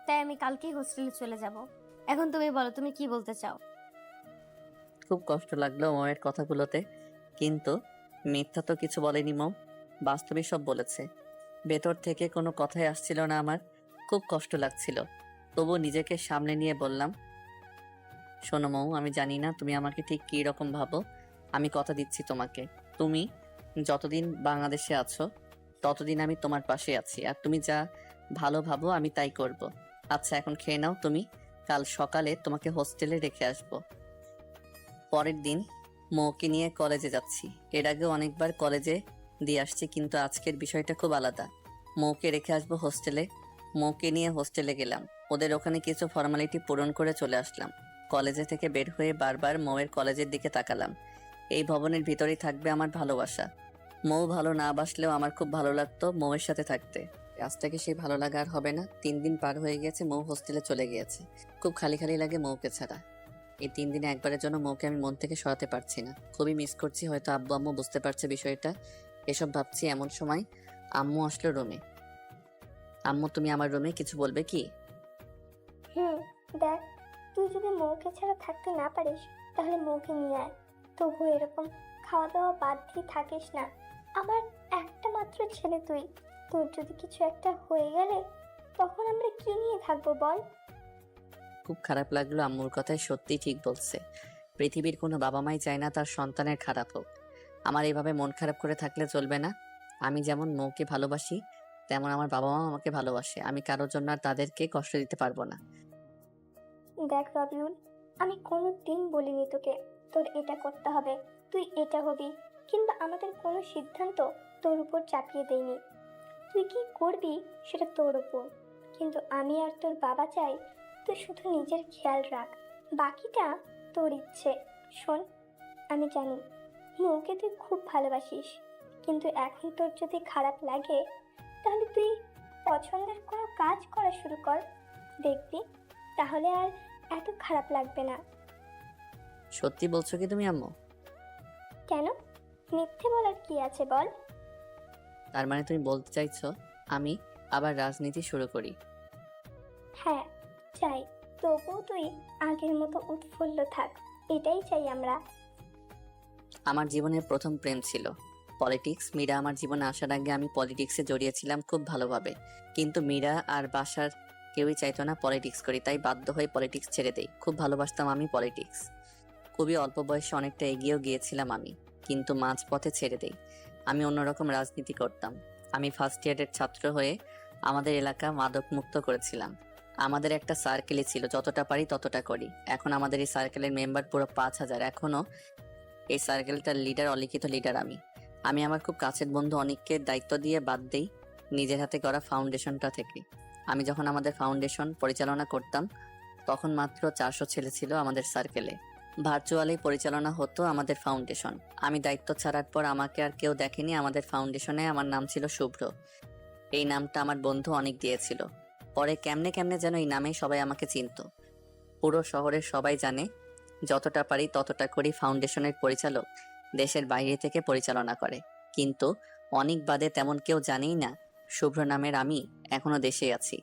তাই আমি কালকেই হোস্টেলে চলে যাব। এখন তুমি বলো, তুমি কি বলতে চাও? খুব কষ্ট লাগলো মৌয়ের কথাগুলোতে, কিন্তু মিথ্যা তো কিছু বলেনি মৌ, বাস্তবিক সব বলেছে। ভেতর থেকে কোনো কথাই আসছিল না আমার, খুব কষ্ট লাগছিল। তবু নিজেকে সামনে নিয়ে বললাম, শোনো মৌ, আমি জানি না তুমি আমাকে ঠিক কী রকম ভাবো। আমি কথা দিচ্ছি তোমাকে, তুমি যতদিন বাংলাদেশে আছো ততদিন আমি তোমার পাশে আছি, আর তুমি যা ভালো ভাবো আমি তাই করব। আচ্ছা এখন খেয়ে নাও তুমি, কাল সকালে তোমাকে হোস্টেলে রেখে আসবো। পরের দিন মৌকে নিয়ে কলেজে যাচ্ছি। এর আগেও অনেকবার কলেজে দিয়ে আসছি, কিন্তু আজকের বিষয়টা খুব আলাদা। মৌকে রেখে আসবো হোস্টেলে। মৌকে নিয়ে হোস্টেলে গেলাম। ওদের ওখানে কিছু ফর্মালিটি পূরণ করে চলে আসলাম। কলেজে থেকে বের হয়ে বারবার মৌয়ের কলেজের দিকে তাকালাম। এই ভবনের ভিতরেই থাকবে আমার ভালোবাসা। মৌ ভালো না বাসলেও আমার খুব ভালো লাগতো মৌয়ের সাথে থাকতে। আজ থেকে সেই ভালো লাগা আর হবে না। 3 দিন পার হয়ে গেছে, মৌ হোস্টেলে চলে গিয়েছে। খুব খালি খালি লাগে মৌকে ছাড়া। এই 3 দিনে একবারের জন্য মৌকে আমি মন থেকে সরাতে পারছি না। খুবই মিস করছি। হয়তো আব্বু আম্মু বুঝতে পারছে বিষয়টা। এসব ভাবছি এমন সময় আম্মু আসলো রুমে। আম্মু, তুমি আমার রুমে কিছু বলবে কি? দেখ, তুই যদি মৌকে ছাড়া থাকতে না পারিস, তাহলে মৌকে নিয়ে আয়। তবু এরকম খাওয়া দাওয়া বাদ দিয়ে থাকিস না। আমার একটা মাত্র ছেলে তুই, তোর যদি কিছু একটা হয়ে গেলে তখন আমরা কি নিয়ে থাকবো বল? খুব খারাপ লাগলো, আম্মুর কথায় সত্যি ঠিক বলছে। পৃথিবীর কোনো বাবা মাই চায় না তার সন্তানের খারাপ হোক। আমার এইভাবে মন খারাপ করে থাকলে চলবে না। আমি যেমন মৌকে ভালোবাসি, তেমন আমার বাবা মা আমাকে ভালোবাসে। আমি কারোর জন্য আর তাদেরকে কষ্ট দিতে পারবো না। দেখ রবিউল, আমি কোনো দিন বলিনি তোকে তোর এটা করতে হবে, তুই এটা হবি, কিংবা আমাদের কোনো সিদ্ধান্ত তোর উপর চাপিয়ে দেইনি। তুই কি করবি সেটা তোর উপর, কিন্তু আমি আর তোর বাবা চাই তুই শুধু নিজের খেয়াল রাখ, বাকিটা তোর ইচ্ছে। শোন, আমি জানি মৌকে তুই খুব ভালোবাসিস, কিন্তু এখন তোর যদি খারাপ লাগে তাহলে তুই পছন্দের কোনো কাজ করা শুরু কর, দেখবি তাহলে আর এত খারাপ লাগবে না। সত্যি বলছো কি তুমি আম্মু? কেন, মিথ্যে বলার কি আছে বল? তার মানে তুমি বলতে চাইছো আমি আবার রাজনীতি শুরু করি? হ্যাঁ চাই, তবুও তুই আগের মতো উৎফুল্ল থাক, এটাই চাই আমরা। আমার জীবনের প্রথম প্রেম ছিল পলিটিক্স। মীরা আমার জীবনে আসার আগে আমি পলিটিক্সে জড়িয়েছিলাম খুব ভালোভাবে, কিন্তু মীরা আর বাসার কেউই চাইতো না পলিটিক্স করি, তাই বাধ্য হয়ে পলিটিক্স ছেড়ে দেই। খুব ভালোবাসতাম আমি পলিটিক্স, খুবই অল্প বয়সে অনেকটা এগিয়েও গিয়েছিলাম আমি, কিন্তু মাঝপথে ছেড়ে দেই। আমি অন্যরকম রাজনীতি করতাম। আমি ফার্স্ট ইয়ারের ছাত্র হয়ে আমাদের এলাকা মাদক মুক্ত করেছিলাম। আমাদের একটা সার্কেলই ছিল, যতটা পারি ততটা করি। এখন আমাদের এই সার্কেলের মেম্বার পুরো 5,000। এখনো এই সার্কেলটার লিডার, অলিখিত লিডার আমি। আমি আমার খুব কাছের বন্ধু অনেককে দায়িত্ব দিয়ে বাদ দেই নিজের হাতে করা ফাউন্ডেশনটা থেকে। আমি যখন আমাদের ফাউন্ডেশন পরিচালনা করতাম তখন মাত্র 400 ছেলে ছিল আমাদের সার্কেলে। ভার্চুয়ালি পরিচালনা হতো আমাদের ফাউন্ডেশন। আমি দায়িত্ব ছাড়ার পর আমাকে আর কেউ দেখেনি আমাদের ফাউন্ডেশনে। আমার নাম ছিল শুভ্র। এই নামটা আমার বন্ধু অনেক দিয়েছিল। পরে কেমনে কেমনে যেন এই নামে সবাই আমাকে চিনতো। পুরো শহরের সবাই জানে যতটা পারি ততটা করি। ফাউন্ডেশনের পরিচালক দেশের বাইরে থেকে পরিচালনা করে, কিন্তু অনেক বাদে তেমন কেউ জানেই না শুভ্র নামের আমি এখনো দেশে আছি।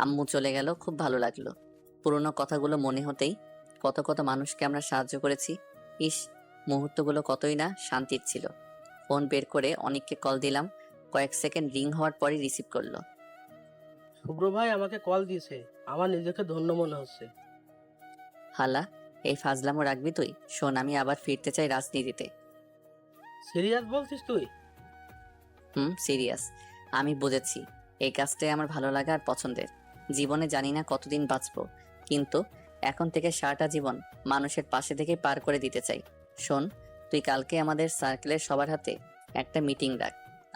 আম্মু চলে গেল, খুব ভালো লাগলো। পুরোনো কথাগুলো মনে হতেই কত কত মানুষকে আমরা সাহায্য করেছি। ইস, মুহূর্তগুলো কতই না শান্তির ছিল। ফোন বের করে অনেককে কল দিলাম। কয়েক সেকেন্ড রিং হওয়ার পরই রিসিভ করলো। শুভ্র ভাই আমাকে কল দিয়েছে, আমার নিজেকে ধন্য মনে হচ্ছে। হালা, এই ফাজলামো রাখবি তুই? শোন, আমি আবার ফিরতে চাই রাজনীতিতে। সিরিয়াস বলছিস তুই? সিরিয়াস। আমি বুঝেছি এই কাজটাই আমার ভালো লাগা আর পছন্দের। জীবনে জানি না কতদিন বাঁচবো, কিন্তু এখন থেকে সারাটা জীবন মানুষের পাশে থেকে পার করে দিতে চাই। শোন, তুই কালকে আমাদের সার্কেলের সবার হাতে একটা মিটিং রাখ,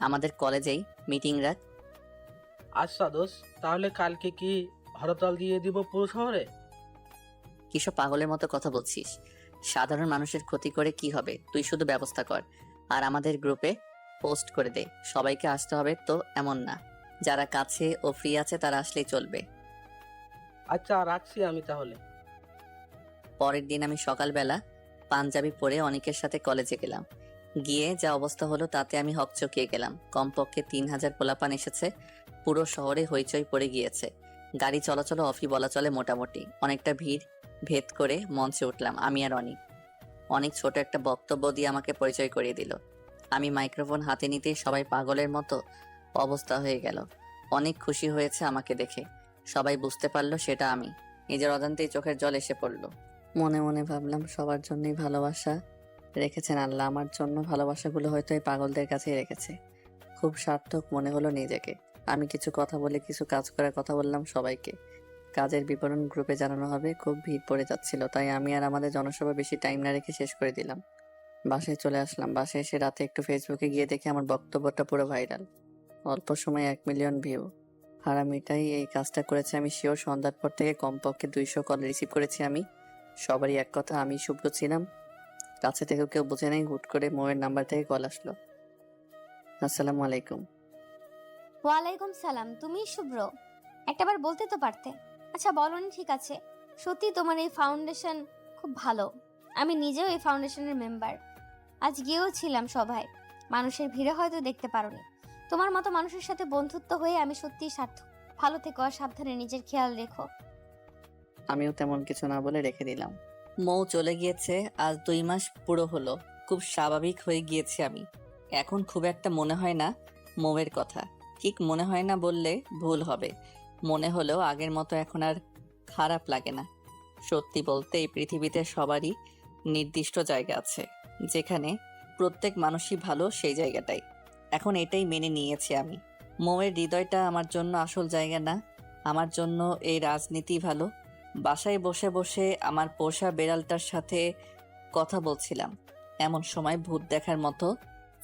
আমাদের কলেজেই মিটিং রাখ। আচ্ছা দোস্ত, তাহলে কালকে কি হরতাল দিয়ে দিব পুরো শহরে? কিসব পাগলের মতো কথা বলছিস? সাধারণ মানুষের ক্ষতি করে কি হবে? তুই শুধু ব্যবস্থা কর আর আমাদের গ্রুপে পোস্ট করে দে। সবাইকে আসতে হবে তো এমন না, যারা কাছে ও ফ্রি আছে তারা আসলেই চলবে। আচ্ছা রাখছি আমি তাহলে। পরের দিন আমি সকালবেলা পাঞ্জাবি পরে অনেকের সাথে কলেজে গেলাম। গিয়ে যা অবস্থা হলো তাতে আমি হকচকিয়ে গেলাম। কমপক্ষে 3,000 পোলাপান এসেছে। পুরো শহরে হইচই পড়ে গিয়েছে। গাড়ি চলাচল অফি বলা চলে মোটামুটি। অনেকটা ভিড় ভেদ করে মঞ্চে উঠলাম আমি আর অনেক ছোট একটা বক্তব্য দিয়ে আমাকে পরিচয় করিয়ে দিল। আমি মাইক্রোফোন হাতে নিতেই সবাই পাগলের মতো অবস্থা হয়ে গেল। অনেক খুশি হয়েছে আমাকে দেখে। সবাই বুঝতে পারলো সেটা আমি। নিজের অজান্তেই চোখের জল এসে পড়লো। মনে মনে ভাবলাম সবার জন্যই ভালোবাসা রেখেছেন আল্লাহ, আমার জন্য ভালোবাসাগুলো হয়তো এই পাগলদের কাছেই রেখেছে। খুব সার্থক মনে হলো নিজেকে। আমি কিছু কথা বলে কিছু কাজ করার কথা বললাম সবাইকে। কাজের বিবরণ গ্রুপে জানানো হবে। খুব ভিড় পড়ে যাচ্ছিল, তাই আমি আর আমাদের জনসভা বেশি টাইম না রেখে শেষ করে দিলাম। বাসায় চলে আসলাম। বাসায় এসে রাতে একটু ফেসবুকে গিয়ে দেখি আমার বক্তব্যটা পুরো ভাইরাল। অল্প সময়ে 1 মিলিয়ন ভিউ। হারামিটাই এই কাজটা করেছে। আমি শিওর সন্ধ্যার পর থেকে কমপক্ষে 200 কল রিসিভ করেছি আমি। সবারই এক কথা, আমি শুভ্র ছিলাম। কাছে থেকেও কেউ বুঝে নেই। হুট করে মোয়ের নাম্বার থেকে কল আসলো। আসসালামু আলাইকুম। ওয়ালাইকুম সালাম। তুমি শুভ্র? একটাবার বলতে তো পারতে। আচ্ছা বলনি, ঠিক আছে। সত্যি তোমার এই ফাউন্ডেশন খুব ভালো। আমি নিজেও এই ফাউন্ডেশনের মেম্বার। আজ গিয়েও ছিলাম সভায়। মানুষের ভিড়ে হয়তো দেখতে পারোনি। তোমার মতো মানুষের সাথে বন্ধুত্ব হয়ে আমি সত্যিই সার্থক। ভালো থেকো আর সাবধানে নিজের খেয়াল রেখো। আমিও তেমন কিছু না বলে রেখে দিলাম। মৌ চলে গিয়েছে আজ 2 মাস পুরো হলো। খুব স্বাভাবিক হয়ে গিয়েছি আমি। এখন খুব একটা মনে হয় না মৌয়ের কথা। ঠিক মনে হয় না বললে ভুল হবে। মনে হলেও আগের মতো এখন আর খারাপ লাগে না। সত্যি বলতে এই পৃথিবীতে সবারই নির্দিষ্ট জায়গা আছে, যেখানে প্রত্যেক মানুষই ভালো, সেই জায়গাটাই। এখন এটাই মেনে নিয়েছি আমি। মৌয়ের হৃদয়টা আমার জন্য আসল জায়গা না, আমার জন্য এই রাজনীতি ভালো। বাসায় বসে বসে আমার পোষা বেড়ালটার সাথে কথা বলছিলাম, এমন সময় ভূত দেখার মতো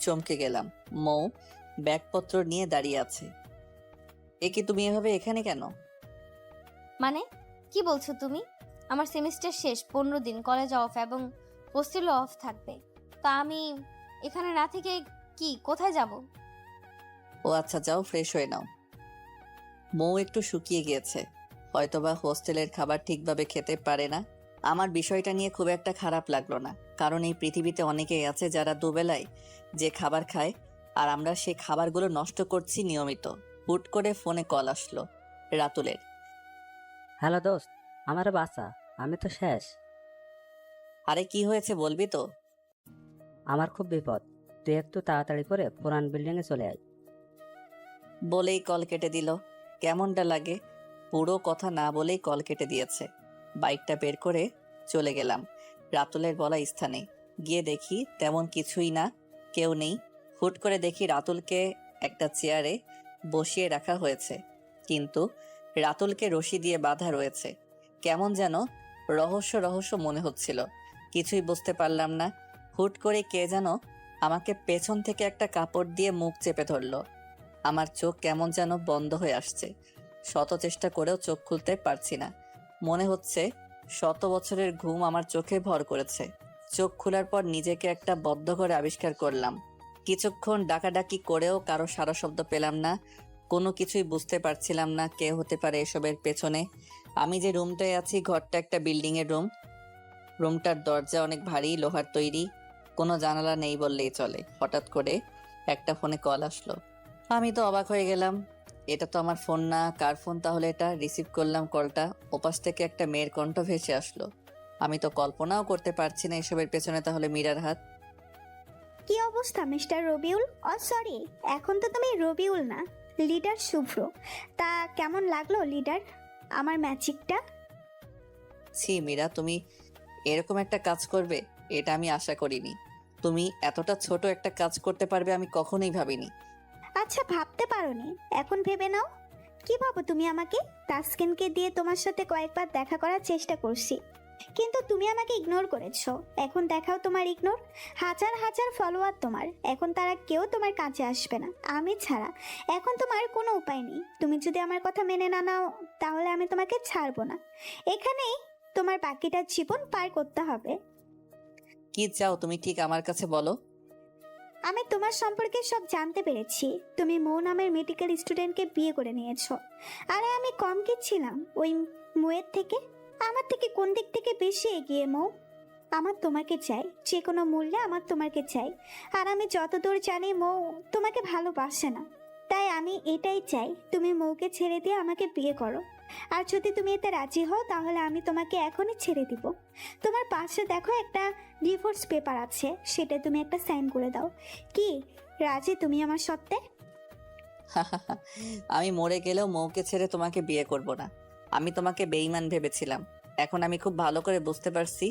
চমকে গেলাম। মৌ ব্যাগপত্র নিয়ে দাঁড়িয়ে আছে। এ কি, তুমি এভাবে এখানে কেন? মানে কি বলছো তুমি? আমার সেমিস্টার শেষ, 15 দিন কলেজ অফ এবং হোস্টেলও অফ থাকবে। তা আমি এখানে না থেকে কি কোথায় যাব? ও আচ্ছা, যাও ফ্রেশ হয়ে নাও। মৌ একটু শুকিয়ে গিয়েছে, হয়তোবা হোস্টেলের খাবার ঠিকভাবে খেতে পারে না। আমার বিষয়টা নিয়ে খুব একটা খারাপ লাগলো না, কারণ এই পৃথিবীতে অনেকেই আছে যারা দুবেলায় যে খাবার খায়, আর আমরা সেই খাবারগুলো নষ্ট করছি নিয়মিত। হুট করে ফোনে কল আসলো রাতুলের। হ্যালো দোস্ত, আমার বাসা, আমি তো শেষ। আরে কি হয়েছে বলবি তো? আমার খুব বিপদ, তুই একটু তাড়াতাড়ি করে পুরান বিল্ডিংয়ে চলে আয়। বলেই কল কেটে দিল। কেমনটা লাগে? পুরো কথা না বলেই কল কেটে দিয়েছে। বাইকটা বের করে চলে গেলাম রাতুলের বলা স্থানে। গিয়ে দেখি তেমন কিছুই না, কেউ নেই। হুট করে দেখি রাতুলকে একটা চেয়ারে বসিয়ে রাখা হয়েছে, কিন্তু রাতুলকে রশি দিয়ে বাঁধা রয়েছে। কেমন যেন রহস্য রহস্য মনে হচ্ছিল, কিছুই বুঝতে পারলাম না। হুট করে কে যেন আমাকে পেছন থেকে একটা কাপড় দিয়ে মুখ চেপে ধরলো। আমার চোখ কেমন যেন বন্ধ হয়ে আসছে, শত চেষ্টা করেও চোখ খুলতে পারছি না। মনে হচ্ছে শত বছরের ঘুম আমার চোখে ভর করেছে। চোখ খোলার পর নিজেকে একটা বদ্ধ ঘরে আবিষ্কার করলাম। কিছুক্ষণ ডাকাডাকি করেও কারো সারা শব্দ পেলাম না, কোনো কিছুই বুঝতে পারছিলাম না কে হতে পারে এসবের পেছনে। আমি যে রুমটায় আছি, ঘরটা একটা বিল্ডিং এর রুম। রুমটার দরজা অনেক ভারী, লোহার তৈরি, কোনো জানালা নেই বললেই চলে। হঠাৎ করে একটা ফোনে কল আসলো। আমি তো অবাক হয়ে গেলাম, এটা তো আমার ফোন না, কার ফোন তাহলে এটা? রিসিভ করলাম কলটা, ওপাশ থেকে একটা মেয়ের কণ্ঠ ভেসে আসলো। আমি তো কল্পনাও করতে পারছি না এসবের পেছনে তাহলে মীরার হাত। কি অবস্থা মিস্টার রবিউল? সরি, এখন তো তুমি রবিউল না, লিডার শুভ্র। তা কেমন লাগলো লিডার আমার ম্যাজিকটা? ছি মীরা, তুমি এরকম একটা কাজ করবে এটা আমি আশা করিনি। তুমি এতটা ছোট একটা কাজ করতে পারবে আমি কখনোই ভাবিনি। আচ্ছা, ভাবতে পারোনি, এখন ভেবে নাও। কি ভাবো তুমি আমাকে? তাসকিনকে দিয়ে তোমার সাথে কয়েকবার দেখা করার চেষ্টা করছি, কিন্তু তুমি আমাকে ইগনোর করেছো। এখন দেখাও তোমার ইগনোর। হাজার হাজার ফলোয়ার তোমার, এখন তারা কেউ তোমার কাছে আসবে না আমি ছাড়া। এখন তোমার কোনো উপায় নেই, তুমি যদি আমার কথা মেনে না নাও তাহলে আমি তোমাকে ছাড়বো না। এখানেই তোমার বাকিটা জীবন পার করতে হবে। কি চাও তুমি ঠিক আমার কাছে বলো। আমি তোমার সম্পর্কে সব জানতে পেরেছি, তুমি মৌ নামের মেডিকেল স্টুডেন্টকে বিয়ে করে নিয়েছো। আরে আমি কম কি ছিলাম ওই মৌয়ের থেকে? আমার থেকে কোন দিক থেকে বেশি এগিয়ে মৌ? আমার তোমাকে চাই, যে কোনো মূল্যে আমার তোমাকে চাই। আর আমি যতদূর জানি মৌ তোমাকে ভালোবাসে না, তাই আমি এটাই চাই তুমি মৌকে ছেড়ে দিয়ে আমাকে বিয়ে করো। আর যদি তুমি এতে রাজি হও তাহলে আমি তোমাকে এখনই ছেড়ে দিব। তোমার পাশে দেখো একটা ডিভোর্স পেপার আছে, সেটা তুমি একটা সাইন করে দাও। কি রাজি তুমি আমার সত্ত্বে? আমি মরে গেলেও মৌকে ছেড়ে তোমাকে বিয়ে করব না। আমি তোমাকে বেঈমান ভেবেছিলাম, এখন আমি খুব ভালো করে বুঝতে পারছি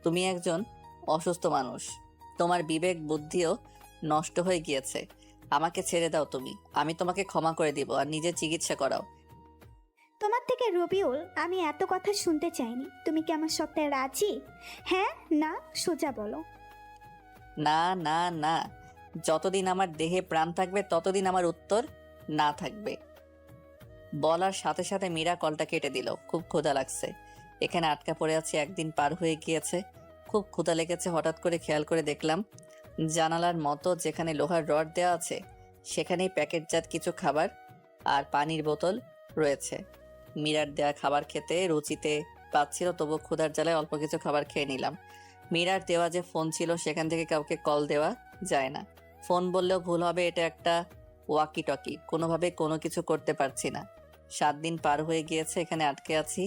তুমি একজন অসুস্থ মানুষ। তোমার বিবেক বুদ্ধিও নষ্ট হয়ে গিয়েছে। আমাকে ছেড়ে দাও তুমি, আমি তোমাকে ক্ষমা করে দিব, আর নিজের চিকিৎসা করাও। তোমার থেকে রবিউল আমি এত কথা শুনতে চাইনি। তুমি কি আমার সত্ত্বে রাজি? হ্যাঁ না সোজা বলো। না না না, যতদিন আমার দেহে প্রাণ থাকবে ততদিন আমার উত্তর না থাকবে। বলার সাথে সাথে মীরা কলটা কেটে দিল। খুব ক্ষুধা লাগছে, এখানে আটকা পড়ে আছি, একদিন পার হয়ে গিয়েছে। খুব ক্ষুধা লেগেছে। হঠাৎ করে খেয়াল করে দেখলাম জানালার মতো যেখানে লোহার রড দেওয়া আছে সেখানেই প্যাকেটজাত কিছু খাবার আর পানির বোতল রয়েছে। মীরার দেয়া খাবার খেতে রুচিতে পাচ্ছিল, তবু ক্ষুধার জ্বালায় অল্প কিছু খাবার খেয়ে নিলাম। মীরার দেওয়া যে ফোন ছিল সেখান থেকে কাউকে কল দেওয়া যায় না, ফোন বললেও ভুল হবে, এটা একটা ওয়াকি টকি, কোনোভাবে কোনো কিছু করতে পারছি না। 7 দিন পার হয়ে গিয়েছে, এখানে আটকে আছি,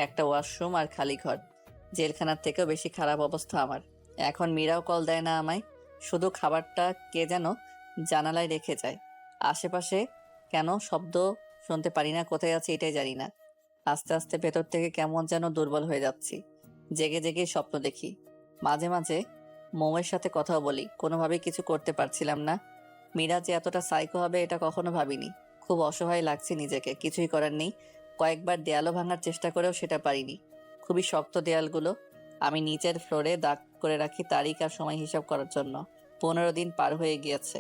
একটা ওয়াশরুম আর খালি ঘর। জেলখানার থেকেও বেশি খারাপ অবস্থা আমার। এখন মীরাও কল দেয় না আমায়, শুধু খাবারটা কে যেন জানালায় রেখে যায়। আশেপাশে কেন শব্দ শুনতে পারি না, কোথায় আছি এটাই জানি না। আস্তে আস্তে ভেতর থেকে কেমন যেন দুর্বল হয়ে যাচ্ছি। জেগে জেগে স্বপ্ন দেখি, মাঝে মাঝে মৌয়ের সাথে কথাও বলি। কোনোভাবেই কিছু করতে পারছিলাম না। মীরা যে এতটা সাইকো হবে এটা কখনো ভাবিনি। খুব অসহায় লাগছে নিজেকে, কিছুই করার নেই। কয়েকবার দেয়ালও ভাঙার চেষ্টা করেও সেটা পারিনি। খুবই শক্ত দেয়ালগুলো। আমি নিচের ফ্লোরে দাগ করে রাখি তারিখ আর সময় হিসাব করার জন্য। 15 দিন পার হয়ে গিয়েছে।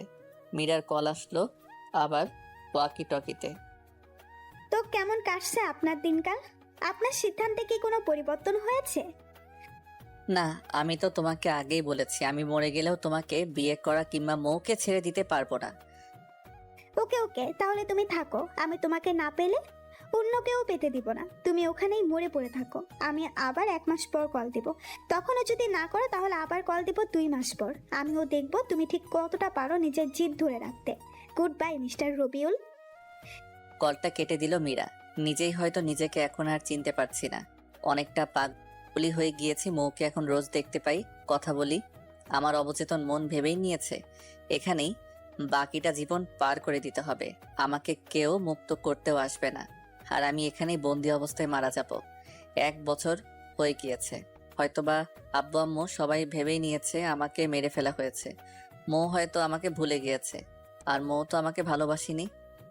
মীরার কল আসলো আবার ওয়াকি টকিতে। তো কেমন কাটছে আপনার দিনকাল? আপনার সিদ্ধান্তে কি কোনো পরিবর্তন হয়েছে? না, আমি তো তোমাকে আগেই বলেছি আমি মরে গেলেও তোমাকে বিয়ে করা কিংবা মৌকে ছেড়ে দিতে পারবো না। ওকে ওকে, তাহলে তুমি থাকো। আমি তোমাকে না পেলে অন্য কেউ পেতে দিব না। তুমি ওখানেই মরে পড়ে থাকো। আমি আবার 1 মাস পর কল দিব। তখনও যদি না করো তাহলে আবার কল দিব 2 মাস পর। আমিও দেখবো তুমি ঠিক কতটা পারো নিজের জিদ ধরে রাখতে। Good bye mister Rabiul. কলটা কেটে দিল মীরা। নিজেই হয়তো নিজেকে এখন আর চিনতে পারছি না। অনেকটা পাগলি হয়ে গিয়েছি। মৌকে এখন রোজ দেখতে পাই, কথা বলি। আমার অবচেতন মন ভেবেই নিয়েছে এখানেই বাকিটা জীবন পার করে দিতে হবে। আমাকে কেউ মুক্ত করতেও আসবে না। আর আমি এখানেই বন্দি অবস্থায় মারা যাব। 1 বছর হয়ে গিয়েছে। হয়তোবা আব্বু আম্মু সবাই ভেবেই নিয়েছে আমাকে মেরে ফেলা হয়েছে। মৌ হয়তো আমাকে ভুলে গিয়েছে। আর মৌ তো আমাকে ভালোবাসিনি।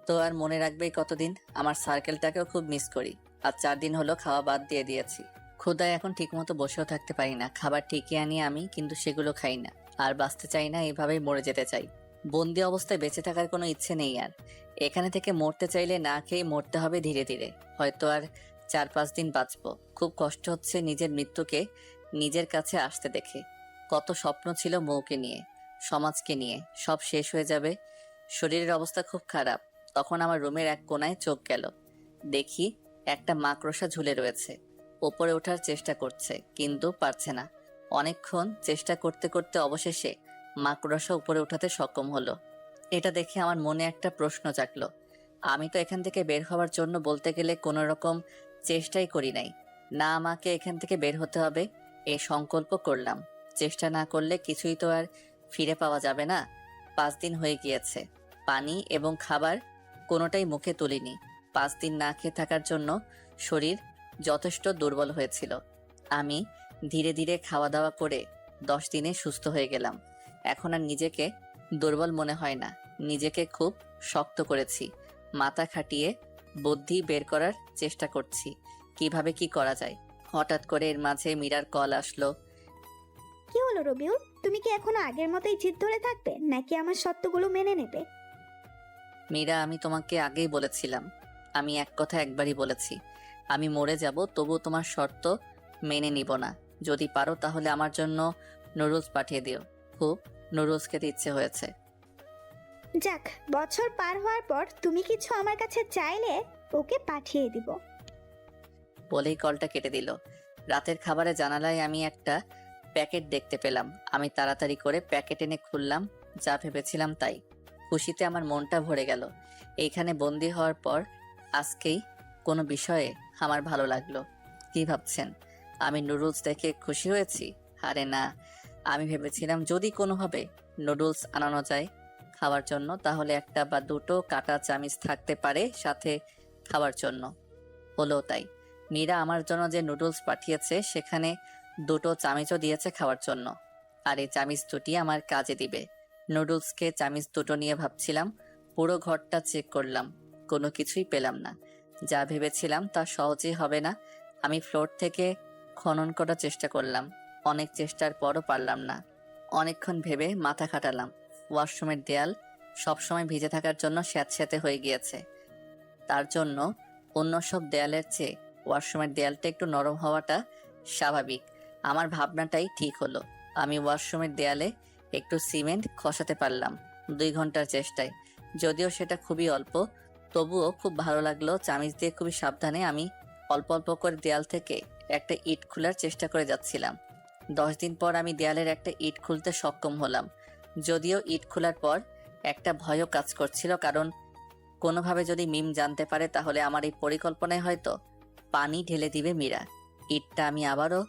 তো আর মনে রাখবেই কতদিন? আমার সার্কেলটাকেও খুব মিস করি। আর 4 দিন হলো খাওয়া বাদ দিয়ে দিয়েছি। ক্ষুধায় এখন ঠিকমতো বসেও থাকতে পারি না। খাবার ঠিকই আনি আমি, কিন্তু সেগুলো খাই না। আর বাঁচতে চাই না, এইভাবেই মরে যেতে চাই। বন্দি অবস্থায় বেঁচে থাকার কোনো ইচ্ছে নেই আর। এখানে থেকে মরতে চাইলে না খেয়ে মরতে হবে ধীরে ধীরে। হয়তো আর 4-5 দিন বাঁচবো। খুব কষ্ট হচ্ছে নিজের মৃত্যুকে নিজের কাছে আসতে দেখে। কত স্বপ্ন ছিল মৌকে নিয়ে, সমাজকে নিয়ে, সব শেষ হয়ে যাবে। শরীরের অবস্থা খুব খারাপ। তখন আমার রুমের এক কোণায় চোখ গেল। দেখি একটা মাকড়সা ঝুলে রয়েছে। ওপরে ওঠার চেষ্টা করছে কিন্তু পারছে না। অনেকক্ষণ চেষ্টা করতে করতে অবশেষে মাকড়সা উপরে উঠাতে সক্ষম হলো। এটা দেখে আমার মনে একটা প্রশ্ন জাগলো। আমি তো এখান থেকে বের হওয়ার জন্য বলতে গেলে কোনো রকম চেষ্টাই করি নাই। না, আমাকে এখান থেকে বের হতে হবে এই সংকল্প করলাম। চেষ্টা না করলে কিছুই তো আর ফিরে পাওয়া যাবে না। 5 দিন হয়ে গিয়েছে। পানি এবং খাবার কোনোটাই মুখে তুলিনি। 5 দিন না খেয়ে থাকার জন্য শরীর যথেষ্ট দুর্বল হয়েছিল। আমি ধীরে ধীরে খাওয়া দাওয়া করে 10 দিনে সুস্থ হয়ে গেলাম। এখন আর নিজেকে দুর্বল মনে হয় না। নিজেকে খুব শক্ত করেছি। মাথা খাটিয়ে বুদ্ধি বের করার চেষ্টা করছি কিভাবে কি করা যায়। হঠাৎ করে এর মাঝে মীরার কল আসলো। কি হলো রবিউল? তুমি কি এখনো আগের মতোই জিদ ধরে থাকবে নাকি আমার শর্তগুলো মেনে নেবে? মীরা, আমি তোমাকে আগেই বলেছিলাম। আমি এক কথা একবারই বলেছি, আমি মরে যাব তবু তোমার শর্ত মেনে নিব না। যদি পারো তাহলে আমার জন্য নুডলস পাঠিয়ে দিও। খুব নুডলস খেতে ইচ্ছে হয়েছে। যাক, বছর পার হওয়ার পর তুমি কিছু আমার কাছে চাইলে ওকে পাঠিয়ে দিব। বলেই কলটা কেটে দিল। রাতের খাবারে জানালায় আমি একটা প্যাকেট দেখতে পেলাম। আমি তাড়াতাড়ি করে প্যাকেট এনে খুললাম। যা ভেবেছিলাম তাই। খুশিতে আমার মনটা ভরে গেল। এইখানে বন্দি হওয়ার পর আজকেই কোনো বিষয়ে আমার ভালো লাগলো। কি ভাবছেন আমি নুডলস দেখে খুশি হয়েছি? আরে না, আমি ভেবেছিলাম যদি কোনোভাবে নুডলস আনানো যায় খাওয়ার জন্য তাহলে 1 বা 2 কাঁটা চামিচ থাকতে পারে সাথে খাওয়ার জন্য। হলো তাই। মীরা আমার জন্য যে নুডলস পাঠিয়েছে সেখানে 2 চামিচও দিয়েছে খাওয়ার জন্য। আর এই চামিচ 2টি আমার কাজে দিবে। নুডলসকে চামিচ 2 নিয়ে ভাবছিলাম। পুরো ঘরটা চেক করলাম, কোনো কিছুই পেলাম না। যা ভেবেছিলাম তা সহজেই হবে না। আমি ফ্লোর থেকে খনন করার চেষ্টা করলাম। অনেক চেষ্টার পরও পারলাম না। অনেকক্ষণ ভেবে মাথা খাটালাম। ওয়াশরুমের দেয়াল সবসময় ভিজে থাকার জন্য স্যাঁতস্যাঁতে হয়ে গিয়েছে। তার জন্য অন্য সব দেয়ালের চেয়ে ওয়াশরুমের দেয়ালটা একটু নরম হওয়াটা স্বাভাবিক। আমার ভাবনাটাই ঠিক হলো। আমি ওয়াশরুমের দেয়ালে একটু সিমেন্ট খসাতে পারলাম 2 ঘন্টার চেষ্টায়। যদিও সেটা খুবই অল্প, তবুও খুব ভালো লাগলো। চামিচ দিয়ে খুবই সাবধানে আমি অল্প অল্প করে দেয়াল থেকে একটা ইট খোলার চেষ্টা করে যাচ্ছিলাম। 10 দিন পর আমি দেয়ালের একটা ইট খুলতে সক্ষম হলাম। যদিও ইট খোলার পর একটা ভয়ও কাজ করছিল, কারণ কোনোভাবে যদি মিম জানতে পারে তাহলে আমার এই পরিকল্পনায় হয়তো পানি ঢেলে দিবে মীরা। ইটটা আমি আবারও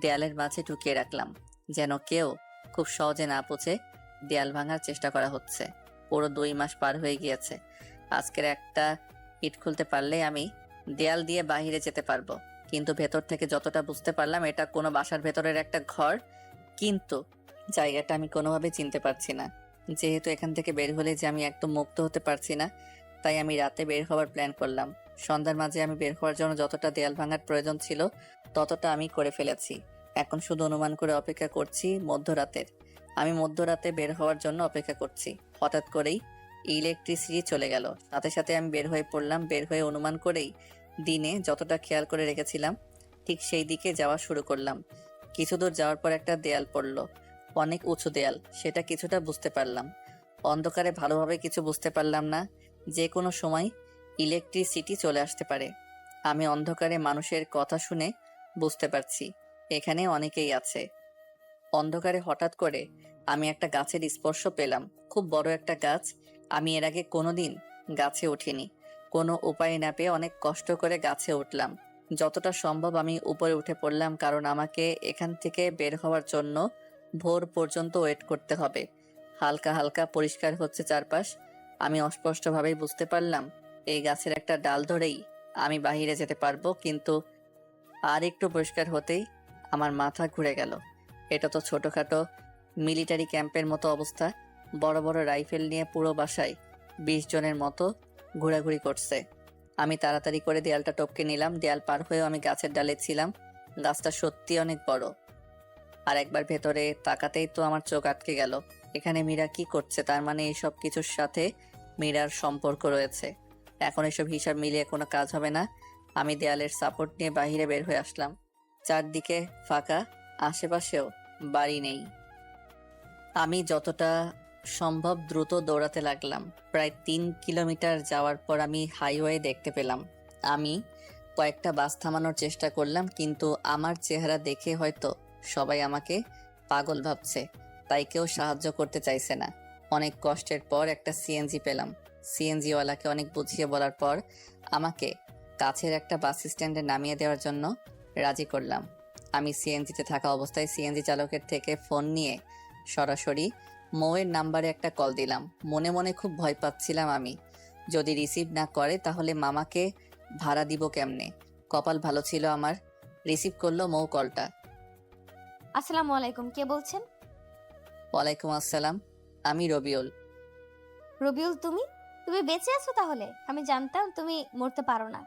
দেয়ালের মাঝে ঢুকিয়ে রাখলাম, যেন কেউ খুব সহজে না পৌঁছে দেয়াল ভাঙার চেষ্টা করা হচ্ছে। পুরো 2 মাস পার হয়ে গিয়েছে। আজকের একটা ইট খুলতে পারলে আমি দেয়াল দিয়ে বাইরে যেতে পারবো। কিন্তু ভেতর থেকে যতটা বুঝতে পারলাম এটা কোনো বাসার ভেতরের একটা ঘর, কিন্তু জায়গাটা আমি কোনোভাবে চিনতে পারছি না। যেহেতু এখান থেকে বের হলে যে আমি একদম মুক্ত হতে পারছি না, তাই আমি রাতে বের হওয়ার প্ল্যান করলাম। সন্ধ্যার মাঝে আমি বের হওয়ার জন্য যতটা দেয়াল ভাঙার প্রয়োজন ছিল ততটা আমি করে ফেলেছি। এখন শুধু অনুমান করে অপেক্ষা করছি মধ্যরাতের। আমি মধ্যরাতে বের হওয়ার জন্য অপেক্ষা করছি। হঠাৎ করেই ইলেকট্রিসিটি চলে গেল। সাথে সাথে আমি বের হয়ে পড়লাম। বের হয়ে অনুমান করেই দিনে যতটা খেয়াল করে রেখেছিলাম ঠিক সেই দিকে যাওয়া শুরু করলাম। কিছু দূর যাওয়ার পর একটা দেয়াল পড়ল, অনেক উঁচু দেয়াল। সেটা কিছুটা বুঝতে পারলাম। অন্ধকারে ভালোভাবে কিছু বুঝতে পারলাম না। যে কোনো সময় ইলেকট্রিসিটি চলে আসতে পারে। আমি অন্ধকারে মানুষের কথা শুনে বুঝতে পারছি এখানে অনেকেই আছে। অন্ধকারে হঠাৎ করে আমি একটা গাছের স্পর্শ পেলাম, খুব বড় একটা গাছ। আমি এর আগে কোনোদিন গাছে উঠিনি। কোনো উপায় না পেয়ে অনেক কষ্ট করে গাছে উঠলাম। যতটা সম্ভব আমি উপরে উঠে পড়লাম, কারণ আমাকে এখান থেকে বের হওয়ার জন্য ভোর পর্যন্ত ওয়েট করতে হবে। হালকা হালকা পরিষ্কার হচ্ছে চারপাশ। আমি অস্পষ্টভাবেই বুঝতে পারলাম এই গাছের একটা ডাল ধরেই আমি বাইরে যেতে পারবো, কিন্তু আর একটু পরিষ্কার হতেই আমার মাথা ঘুরে গেল। এটা তো ছোটখাটো মিলিটারি ক্যাম্পের মতো অবস্থা। বড় বড় রাইফেল নিয়ে পুরো বাসায় 20 জনের মতো ঘোরাঘুরি করছে। আমি তাড়াতাড়ি করে দেয়ালটা টপকে নিলাম। দেয়াল পার হয়েও আমি গাছের ডালে ছিলাম। গাছটা সত্যি অনেক বড়। আর একবার ভেতরে তাকাতেই তো আমার চোখ আটকে গেল। এখানে মীরা কি করছে? তার মানে এইসব কিছুর সাথে মীরার সম্পর্ক রয়েছে। এখন এসব হিসাব মিলিয়ে কোনো কাজ হবে না। আমি দেয়ালের সাপোর্ট নিয়ে বাইরে বের হয়ে আসলাম। চারদিকে ফাঁকা, আশেপাশেও বাড়ি নেই। আমি যতটা সম্ভব দ্রুত দৌড়াতে লাগলাম। প্রায় 3 কিলোমিটার যাওয়ার পর আমি হাইওয়ে দেখতে পেলাম। আমি কয়েকটা বাস থামানোর চেষ্টা করলাম, কিন্তু আমার চেহারা দেখে হয়তো সবাই আমাকে পাগল ভাবছে, তাই কেউ সাহায্য করতে চাইছে না। অনেক কষ্টের পর একটা সিএনজি পেলাম। সিএনজিওয়ালাকে অনেক বুঝিয়ে বলার পর আমাকে কাছের একটা বাস স্ট্যান্ডে নামিয়ে দেওয়ার জন্য রাজি করলাম। আমি সিএনজিতে থাকা অবস্থায় সিএনজি চালকের থেকে ফোন নিয়ে সরাসরি মৌয়ের নাম্বারে একটা কল দিলাম। মনে মনে খুব ভয় পাচ্ছিলাম আমি, যদি রিসিভ না করে তাহলে মামাকে ভাড়া দিব কেমনে। কপাল ভালো ছিল আমার, রিসিভ করলো মৌ কলটা। আসসালামু আলাইকুম, কে বলছেন? ওয়ালাইকুম আসসালাম, আমি রবিউল। রবিউল, তুমি তুমি বেঁচে আছো? তাহলে আমি জানতাম তুমি মরতে পারো না।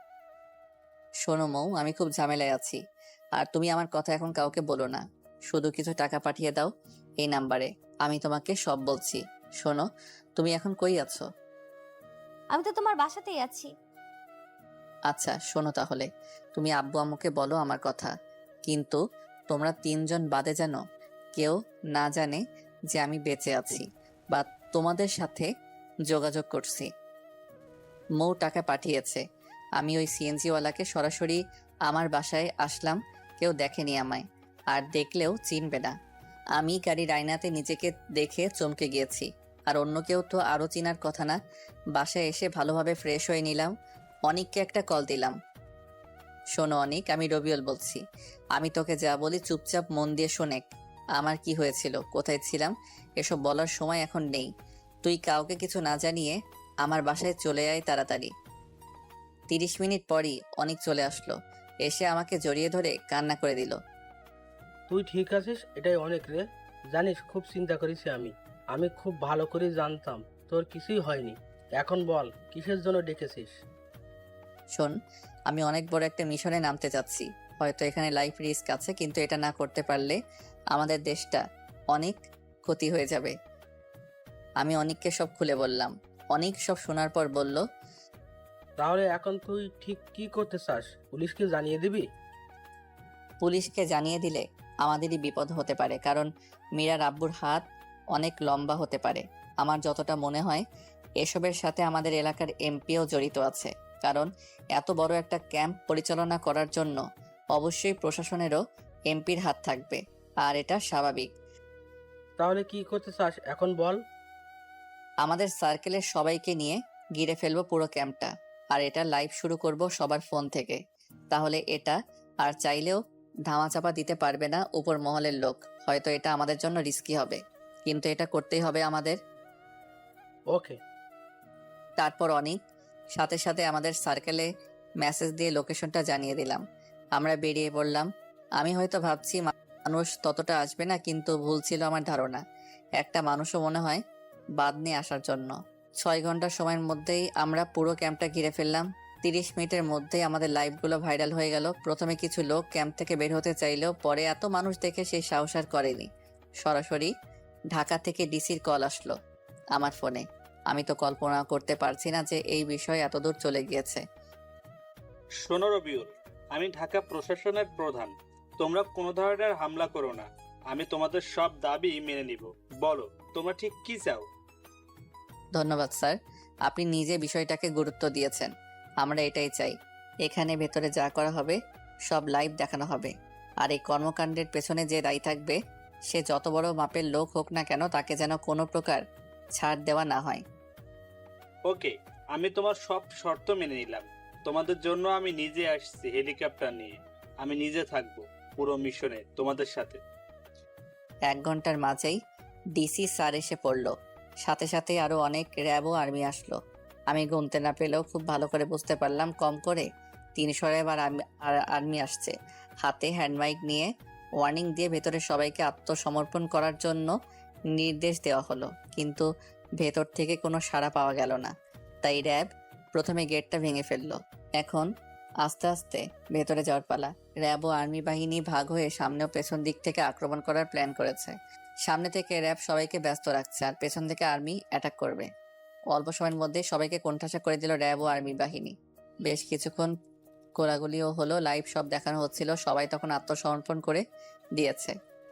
শোনো মৌ, আমি খুব ঝামেলায় আছি, আর তুমি আমার কথা এখন কাউকে বলো না। শুধু কিছু টাকা পাঠিয়ে দাও এই নাম্বারে, আমি তোমাকে সব বলছি। শোনো, তুমি এখন কই আছো? আমি তো তোমার বাসাতেই আছি। আচ্ছা শোনো, তাহলে তুমি আব্বু আম্মুকে বলো আমার কথা, কিন্তু তোমরা 3 জন বাদে যেন কেউ না জানে যে আমি বেঁচে আছি বা তোমাদের সাথে যোগাযোগ করছি। মৌ টাকা পাঠিয়েছে। আমি ওই সিএনজিওয়ালাকে সরাসরি আমার বাসায় আসলাম। কেউ দেখেনি আমায়, আর দেখলেও চিনবে না। আমি গাড়ির আয়নাতে নিজেকে দেখে চমকে গিয়েছি, আর অন্য কেউ তো আরও চিনার কথা না। বাসায় এসে ভালোভাবে ফ্রেশ হয়ে নিলাম। অনিককে একটা কল দিলাম। শোনো অনিক, আমি রবিউল বলছি। আমি তোকে যা বলি চুপচাপ মন দিয়ে শোনেক। আমার কি হয়েছিল, কোথায় ছিলাম, এসব বলার সময় এখন নেই। তুই কাউকে কিছু না জানিয়ে আমার বাসায় চলে আয় তাড়াতাড়ি। 30 মিনিট পরই অনিক চলে আসলো। এসে আমাকে জড়িয়ে ধরে কান্না করে দিল। তুই ঠিক আছিস, এটাই অনেক রে। জানিস খুব চিন্তা করেছি আমি। আমি খুব ভালো করে জানতাম তোর কিছুই হয়নি। এখন বল কিসের জন্য ডেকেছিস? শোন, আমি অনেক বড় একটা মিশনে নামতে যাচ্ছি। হয়তো এখানে লাইফ রিস্ক আছে, কিন্তু এটা না করতে পারলে আমাদের দেশটা অনেক ক্ষতি হয়ে যাবে। আমি অনিককে সব খুলে বললাম। অনিক সব শোনার পর বলল, তাহলে এখন তুই ঠিক কি করতে চাস? পুলিশকে জানিয়ে দিবি? পুলিশকে জানিয়ে দিলে আমাদেরই বিপদ হতে পারে, কারণ মীরার আব্বুর হাত অনেক লম্বা হতে পারে। আমার যতটা মনে হয় এসবের সাথে আমাদের এলাকার এমপিও জড়িত আছে, কারণ এত বড় একটা ক্যাম্প পরিচালনা করার জন্য অবশ্যই প্রশাসনেরও এমপির হাত থাকবে, আর এটা স্বাভাবিক। তাহলে কি করতে চাস এখন বল। আমাদের সার্কেলের সবাইকে নিয়ে ঘিরে ফেলবো পুরো ক্যাম্পটা, আর এটা লাইভ শুরু করব সবার ফোন থেকে। তাহলে এটা আর চাইলেও ধামাচাপা দিতে পারবে না উপর মহলের লোক। হয়তো এটা আমাদের জন্য রিস্কি হবে, কিন্তু এটা করতেই হবে আমাদের। ওকে। তারপর অনেক সাথে সাথে আমাদের সার্কেলে মেসেজ দিয়ে লোকেশনটা জানিয়ে দিলাম। আমরা বেরিয়ে পড়লাম। আমি হয়তো ভাবছি মানুষ ততটা আসবে না, কিন্তু ভুল ছিল আমার ধারণা। একটা মানুষও মনে হয় বাদ নিয়ে আসার জন্য। 6 ঘন্টার সময়ের মধ্যেই আমরা পুরো ক্যাম্পটা ঘিরে ফেললাম। 30 মিনিটের মধ্যেই আমাদের লাইভগুলো ভাইরাল হয়ে গেল। প্রথমে কিছু লোক ক্যাম্প থেকে বের হতে চাইলেও পরে এত মানুষ দেখে সেই সাহস আর করেনি। সরাসরি ঢাকা থেকে ডিসির কল আসলো আমার ফোনে। আমি তো কল্পনা করতে পারছি না যে এই বিষয় এতদূর চলে গিয়েছে। শোনো রবিউল, আমি ঢাকা প্রশাসনের প্রধান। তোমরা কোনো ধরনের হামলা করো না। আমি তোমাদের সব দাবি মেনে নিব। বলো তোমরা ঠিক কি চাও? ধন্যবাদ স্যার, আপনি নিজে বিষয়টাকে গুরুত্ব দিয়েছেন। আমরা এটাই চাই। এখানে ভেতরে যা করা হবে সব লাইভ দেখানো হবে। আর এই কর্মকাণ্ডের পেছনে যে দায়ী থাকবে, সে যত বড় মাপের লোক হোক না কেন, তাকে যেন কোনো প্রকার ছাড় দেওয়া না হয়। ওকে, আমি তোমার সব শর্ত মেনে নিলাম। তোমাদের জন্য আমি নিজে আসছি হেলিকপ্টার নিয়ে। আমি নিজে থাকবো পুরো মিশনে তোমাদের সাথে। 1 ঘন্টার মাঝেই ডিসি স্যার এসে পড়ল। সাথে সাথে আরো অনেক র্যাব ও আর্মি আসলো। আমি গুনতে না পেলেও খুব ভালো করে বুঝতে পারলাম কম করে 300 র্যাব আর আর্মি আসছে। হাতে হ্যান্ডমাইক নিয়ে ওয়ার্নিং দিয়ে ভেতরে সবাইকে আত্মসমর্পণ করার জন্য নির্দেশ দেওয়া হলো, কিন্তু ভেতর থেকে কোনো সাড়া পাওয়া গেল না। তাই র্যাব প্রথমে গেটটা ভেঙে ফেললো। এখন আস্তে আস্তে ভেতরে যাওয়ার পালা। র্যাব ও আর্মি বাহিনী ভাগ হয়ে সামনে ও পেছন দিক থেকে আক্রমণ করার প্ল্যান করেছে। সামনে থেকে র্যাব সবাইকে ব্যস্ত রাখছে, আর পেছন থেকে আর্মি অ্যাটাক করবে। অল্প সময়ের মধ্যে সবাইকে কোণঠাসা করে দিল র্যাব ও আর্মি বাহিনী। বেশ কিছুক্ষণ গোলাগুলিও হলো, লাইভ সব দেখানো হচ্ছিল। সবাই তখন আত্মসমর্পণ করে দিয়েছে।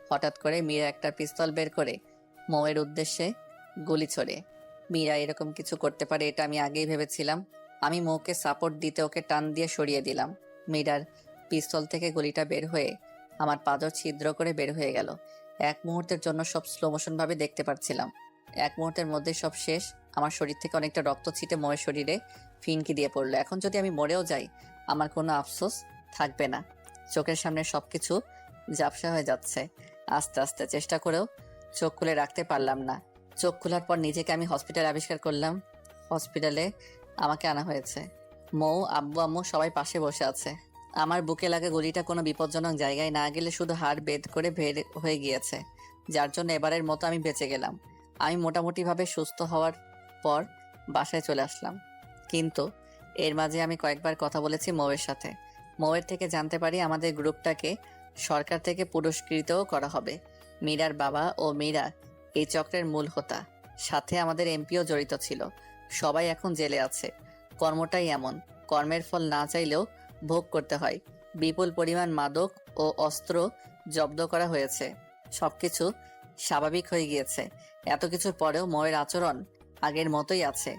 হঠাৎ করে মীরা একটা পিস্তল বের করে মৌয়ের উদ্দেশ্যে গুলি ছোড়ে। মীরা এরকম কিছু করতে পারে এটা আমি আগেই ভেবেছিলাম। আমি মৌকে সাপোর্ট দিতে ওকে টান দিয়ে সরিয়ে দিলাম। মীরার পিস্তল থেকে গুলিটা বের হয়ে আমার পাদর ছিদ্র করে বের হয়ে গেল। এক মুহূর্তের জন্য সব স্লো মোশন ভাবে দেখতে পাচ্ছিলাম। এক মুহূর্তের মধ্যে সব শেষ। আমার শরীর থেকে অনেকটা রক্ত ছিটে মৌয়ের শরীরে ফিনকি দিয়ে পড়লো। এখন যদি আমি মরেও যাই, আমার কোনো আফসোস থাকবে না। চোখের সামনে সবকিছু ঝাপসা হয়ে যাচ্ছে। আস্তে আস্তে চেষ্টা করেও চোখ খুলে রাখতে পারলাম না। চোখ খোলার পর নিজেকে আমি হসপিটালে আবিষ্কার করলাম। হসপিটালে আমাকে আনা হয়েছে। মৌ, আব্বু, আম্মু সবাই পাশে বসে আছে। আমার বুকে লাগা গুলিটা কোনো বিপজ্জনক জায়গায় না গেলে শুধু হাড় বেদ করে বের হয়ে গিয়েছে, যার জন্য এবারের মতো আমি বেঁচে গেলাম। আমি মোটামুটিভাবে সুস্থ হওয়ার পর বাসায় চলে আসলাম। কিন্তু এর মাঝে আমি কয়েকবার কথা বলেছি মৌয়ের সাথে। মৌয়ের থেকে জানতে পারি আমাদের গ্রুপটাকে সরকার থেকে পুরস্কৃতও করা হবে। মীরার বাবা ও মীরা এই চক্রের মূল হোতা। সাথে আমাদের এমপিও জড়িত ছিল। সবাই এখন জেলে আছে। কর্মটাই এমন, কর্মের ফল না চাইলেও ভোগ করতে হয়। বিপুল পরিমাণ মাদক ও অস্ত্র জব্দ করা হয়েছে। সবকিছু স্বাভাবিক হয়ে গিয়েছে। এত কিছুর পরেও মৌয়ের আচরণ আগের মতোই আছে।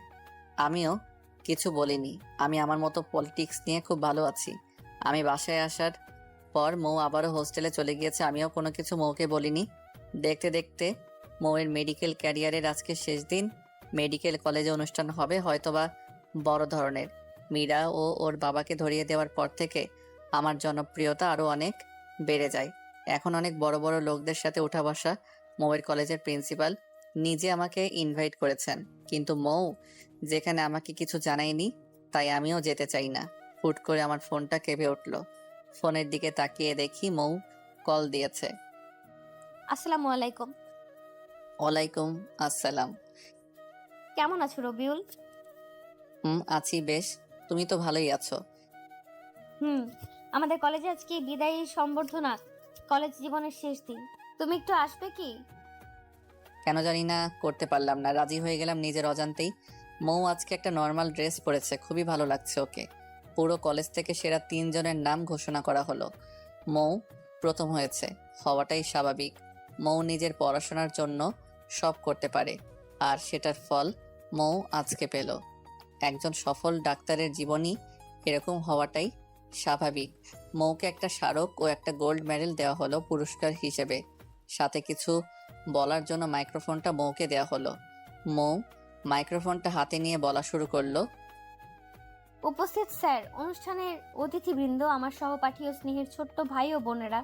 আমিও কিছু বলিনি। আমি আমার মতো পলিটিক্স নিয়ে খুব ভালো আছি। আমি বাসায় আসার পর মৌ আবারও হোস্টেলে চলে গিয়েছে। আমিও কোনো কিছু মৌকে বলিনি। দেখতে দেখতে মৌয়ের মেডিকেল ক্যারিয়ারের আজকে শেষ দিন। মেডিকেল কলেজে অনুষ্ঠান হবে, হয়তোবা বড় ধরনের। মীরা ও ওর বাবাকে ধরিয়ে দেওয়ার পর থেকে আমার জনপ্রিয়তা আরও অনেক বেড়ে যায়। এখন অনেক বড় বড় লোকদের সাথে উঠা বসা। মৌয়ের কলেজের প্রিন্সিপাল নিজে আমাকে ইনভাইট করেছেন, কিন্তু মৌ যেখানে আমাকে কিছু জানায়নি, তাই আমিও যেতে চাই না। হুট করে আমার ফোনটা কেঁপে উঠল। ফোনের দিকে তাকিয়ে দেখি মৌ কল দিয়েছে। আসসালামু আলাইকুম। ওয়ালাইকুম আসসালাম। কেমন আছো রবিউল? আছি বেশ। তুমি তো ভালোই আছো। আমাদের কলেজে আজকে বিদায়ী সম্বর্ধনা, কলেজ জীবনের শেষ দিন। তুমি একটু আসবে কি? কেন জানি না করতে পারলাম না, রাজি হয়ে গেলাম নিজের অজান্তেই। মৌ আজকে একটা নর্মাল ড্রেস পরেছে, খুবই ভালো লাগছে ওকে। পুরো কলেজ থেকে সেরা 3 জনের নাম ঘোষণা করা হলো। মৌ প্রথম হয়েছে, হওয়াটাই স্বাভাবিক। মৌ নিজের পড়াশোনার জন্য সব করতে পারে, আর সেটার ফল মৌ আজকে পেল। একজন সফল ডাক্তারের জীবনী এরকম হওয়াটাই স্বাভাবিক। মৌকে একটা স্মারক ও একটা গোল্ড মেডেল দেওয়া হলো পুরস্কার হিসেবে। সাথে কিছু বলার জন্য মাইক্রোফোনটা মৌকে দেওয়া হলো। মৌ মাইক্রোফোনটা হাতে নিয়ে বলা শুরু করলো। উপস্থিত স্যার, অনুষ্ঠানের অতিথিবৃন্দ, আমার সহপাঠী ও স্নেহের ছোট্ট ভাই ও বোনেরা,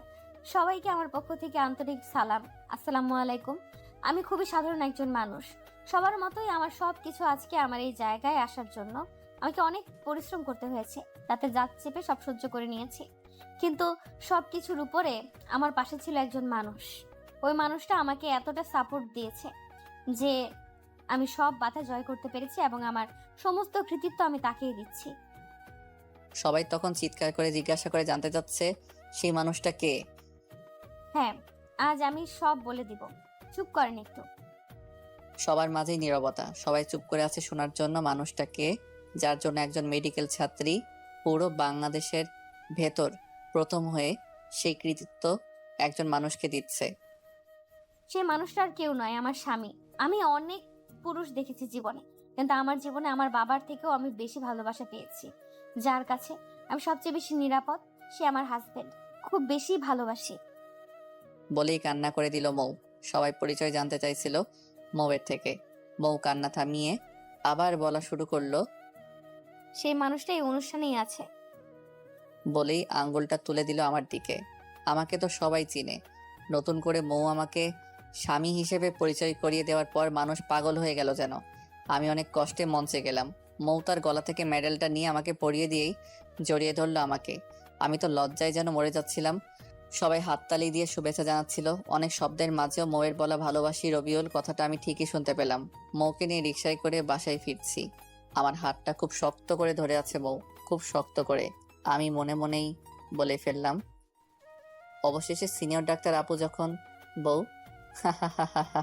সবাইকে আমার পক্ষ থেকে আন্তরিক সালাম। আসসালামু আলাইকুম। আমি খুবই সাধারণ একজন মানুষ। সবার মতোই আমার সব কিছু আজকে আমার এই জায়গায় আসার জন্য আমাকে অনেক পরিশ্রম করতে হয়েছে, তাতে জাত চেপে সব সহ্য করে নিয়েছি। কিন্তু সব কিছুর উপরে আমার পাশে ছিল একজন মানুষ। ওই মানুষটা আমাকে এতটা সাপোর্ট দিয়েছে যে আমি সব বাধা জয় করতে পেরেছি এবং আমার সমস্ত কৃতিত্ব আমি তাকেই দিচ্ছি। সবাই তখন চিৎকার করে জিজ্ঞাসা করে জানতে চাচ্ছে সেই মানুষটা কে। হ্যাঁ, আজ আমি সব বলে দিব। চুপ করেন একটু। সবার মাঝেই নীরবতা, সবাই চুপ করে আছে শোনার জন্য। মানুষটা কে, যার জন্য একজন মেডিকেল ছাত্রী পুরো বাংলাদেশের ভেতর প্রথম হয়ে সেই কৃতিত্ব একজন মানুষকে দিচ্ছে। সে মানুষটা আর কেউ নয়, আমার স্বামী। আমি অনেক পুরুষ দেখেছি জীবনে, কিন্তু আমার জীবনে আমার বাবার থেকেও আমি বেশি ভালোবাসা পেয়েছি। যার কাছে আমি সবচেয়ে বেশি নিরাপদ, সে আমার হাজবেন্ড। খুব বেশি ভালোবাসি। বলেই কান্না করে দিল মৌ। সবাই পরিচয় জানতে চাইছিল মৌয়ের থেকে। মৌ কান্না থামিয়ে আবার বলা শুরু করলো, সেই মানুষটা এই অনুষ্ঠানেই আছে। বলেই আঙ্গুলটা তুলে দিল আমার দিকে। আমাকে তো সবাই চিনে, নতুন করে মৌ আমাকে স্বামী হিসেবে পরিচয় করিয়ে দেওয়ার পর মানুষ পাগল হয়ে গেল যেন। আমি অনেক কষ্টে মঞ্চে গেলাম। মৌ তার গলা থেকে মেডেলটা নিয়ে আমাকে পরিয়ে দিয়েই জড়িয়ে ধরলো আমাকে। আমি তো লজ্জায় যেন মরে যাচ্ছিলাম। সবাই হাততালি দিয়ে শুভেচ্ছা জানাচ্ছিল। অনেক শব্দের মাঝেও মৌয়ের বলা ভালোবাসি রবিউল কথাটা আমি ঠিকই শুনতে পেলাম। মৌকে নিয়ে রিকশায় করে বাসায় ফিরছি। আমার হাতটা খুব শক্ত করে ধরে আছে মৌ, খুব শক্ত করে। আমি মনে মনেই বলে ফেললাম, অবশেষে সিনিয়র ডাক্তার আপু যখন বউ, হা হা হা হা হা।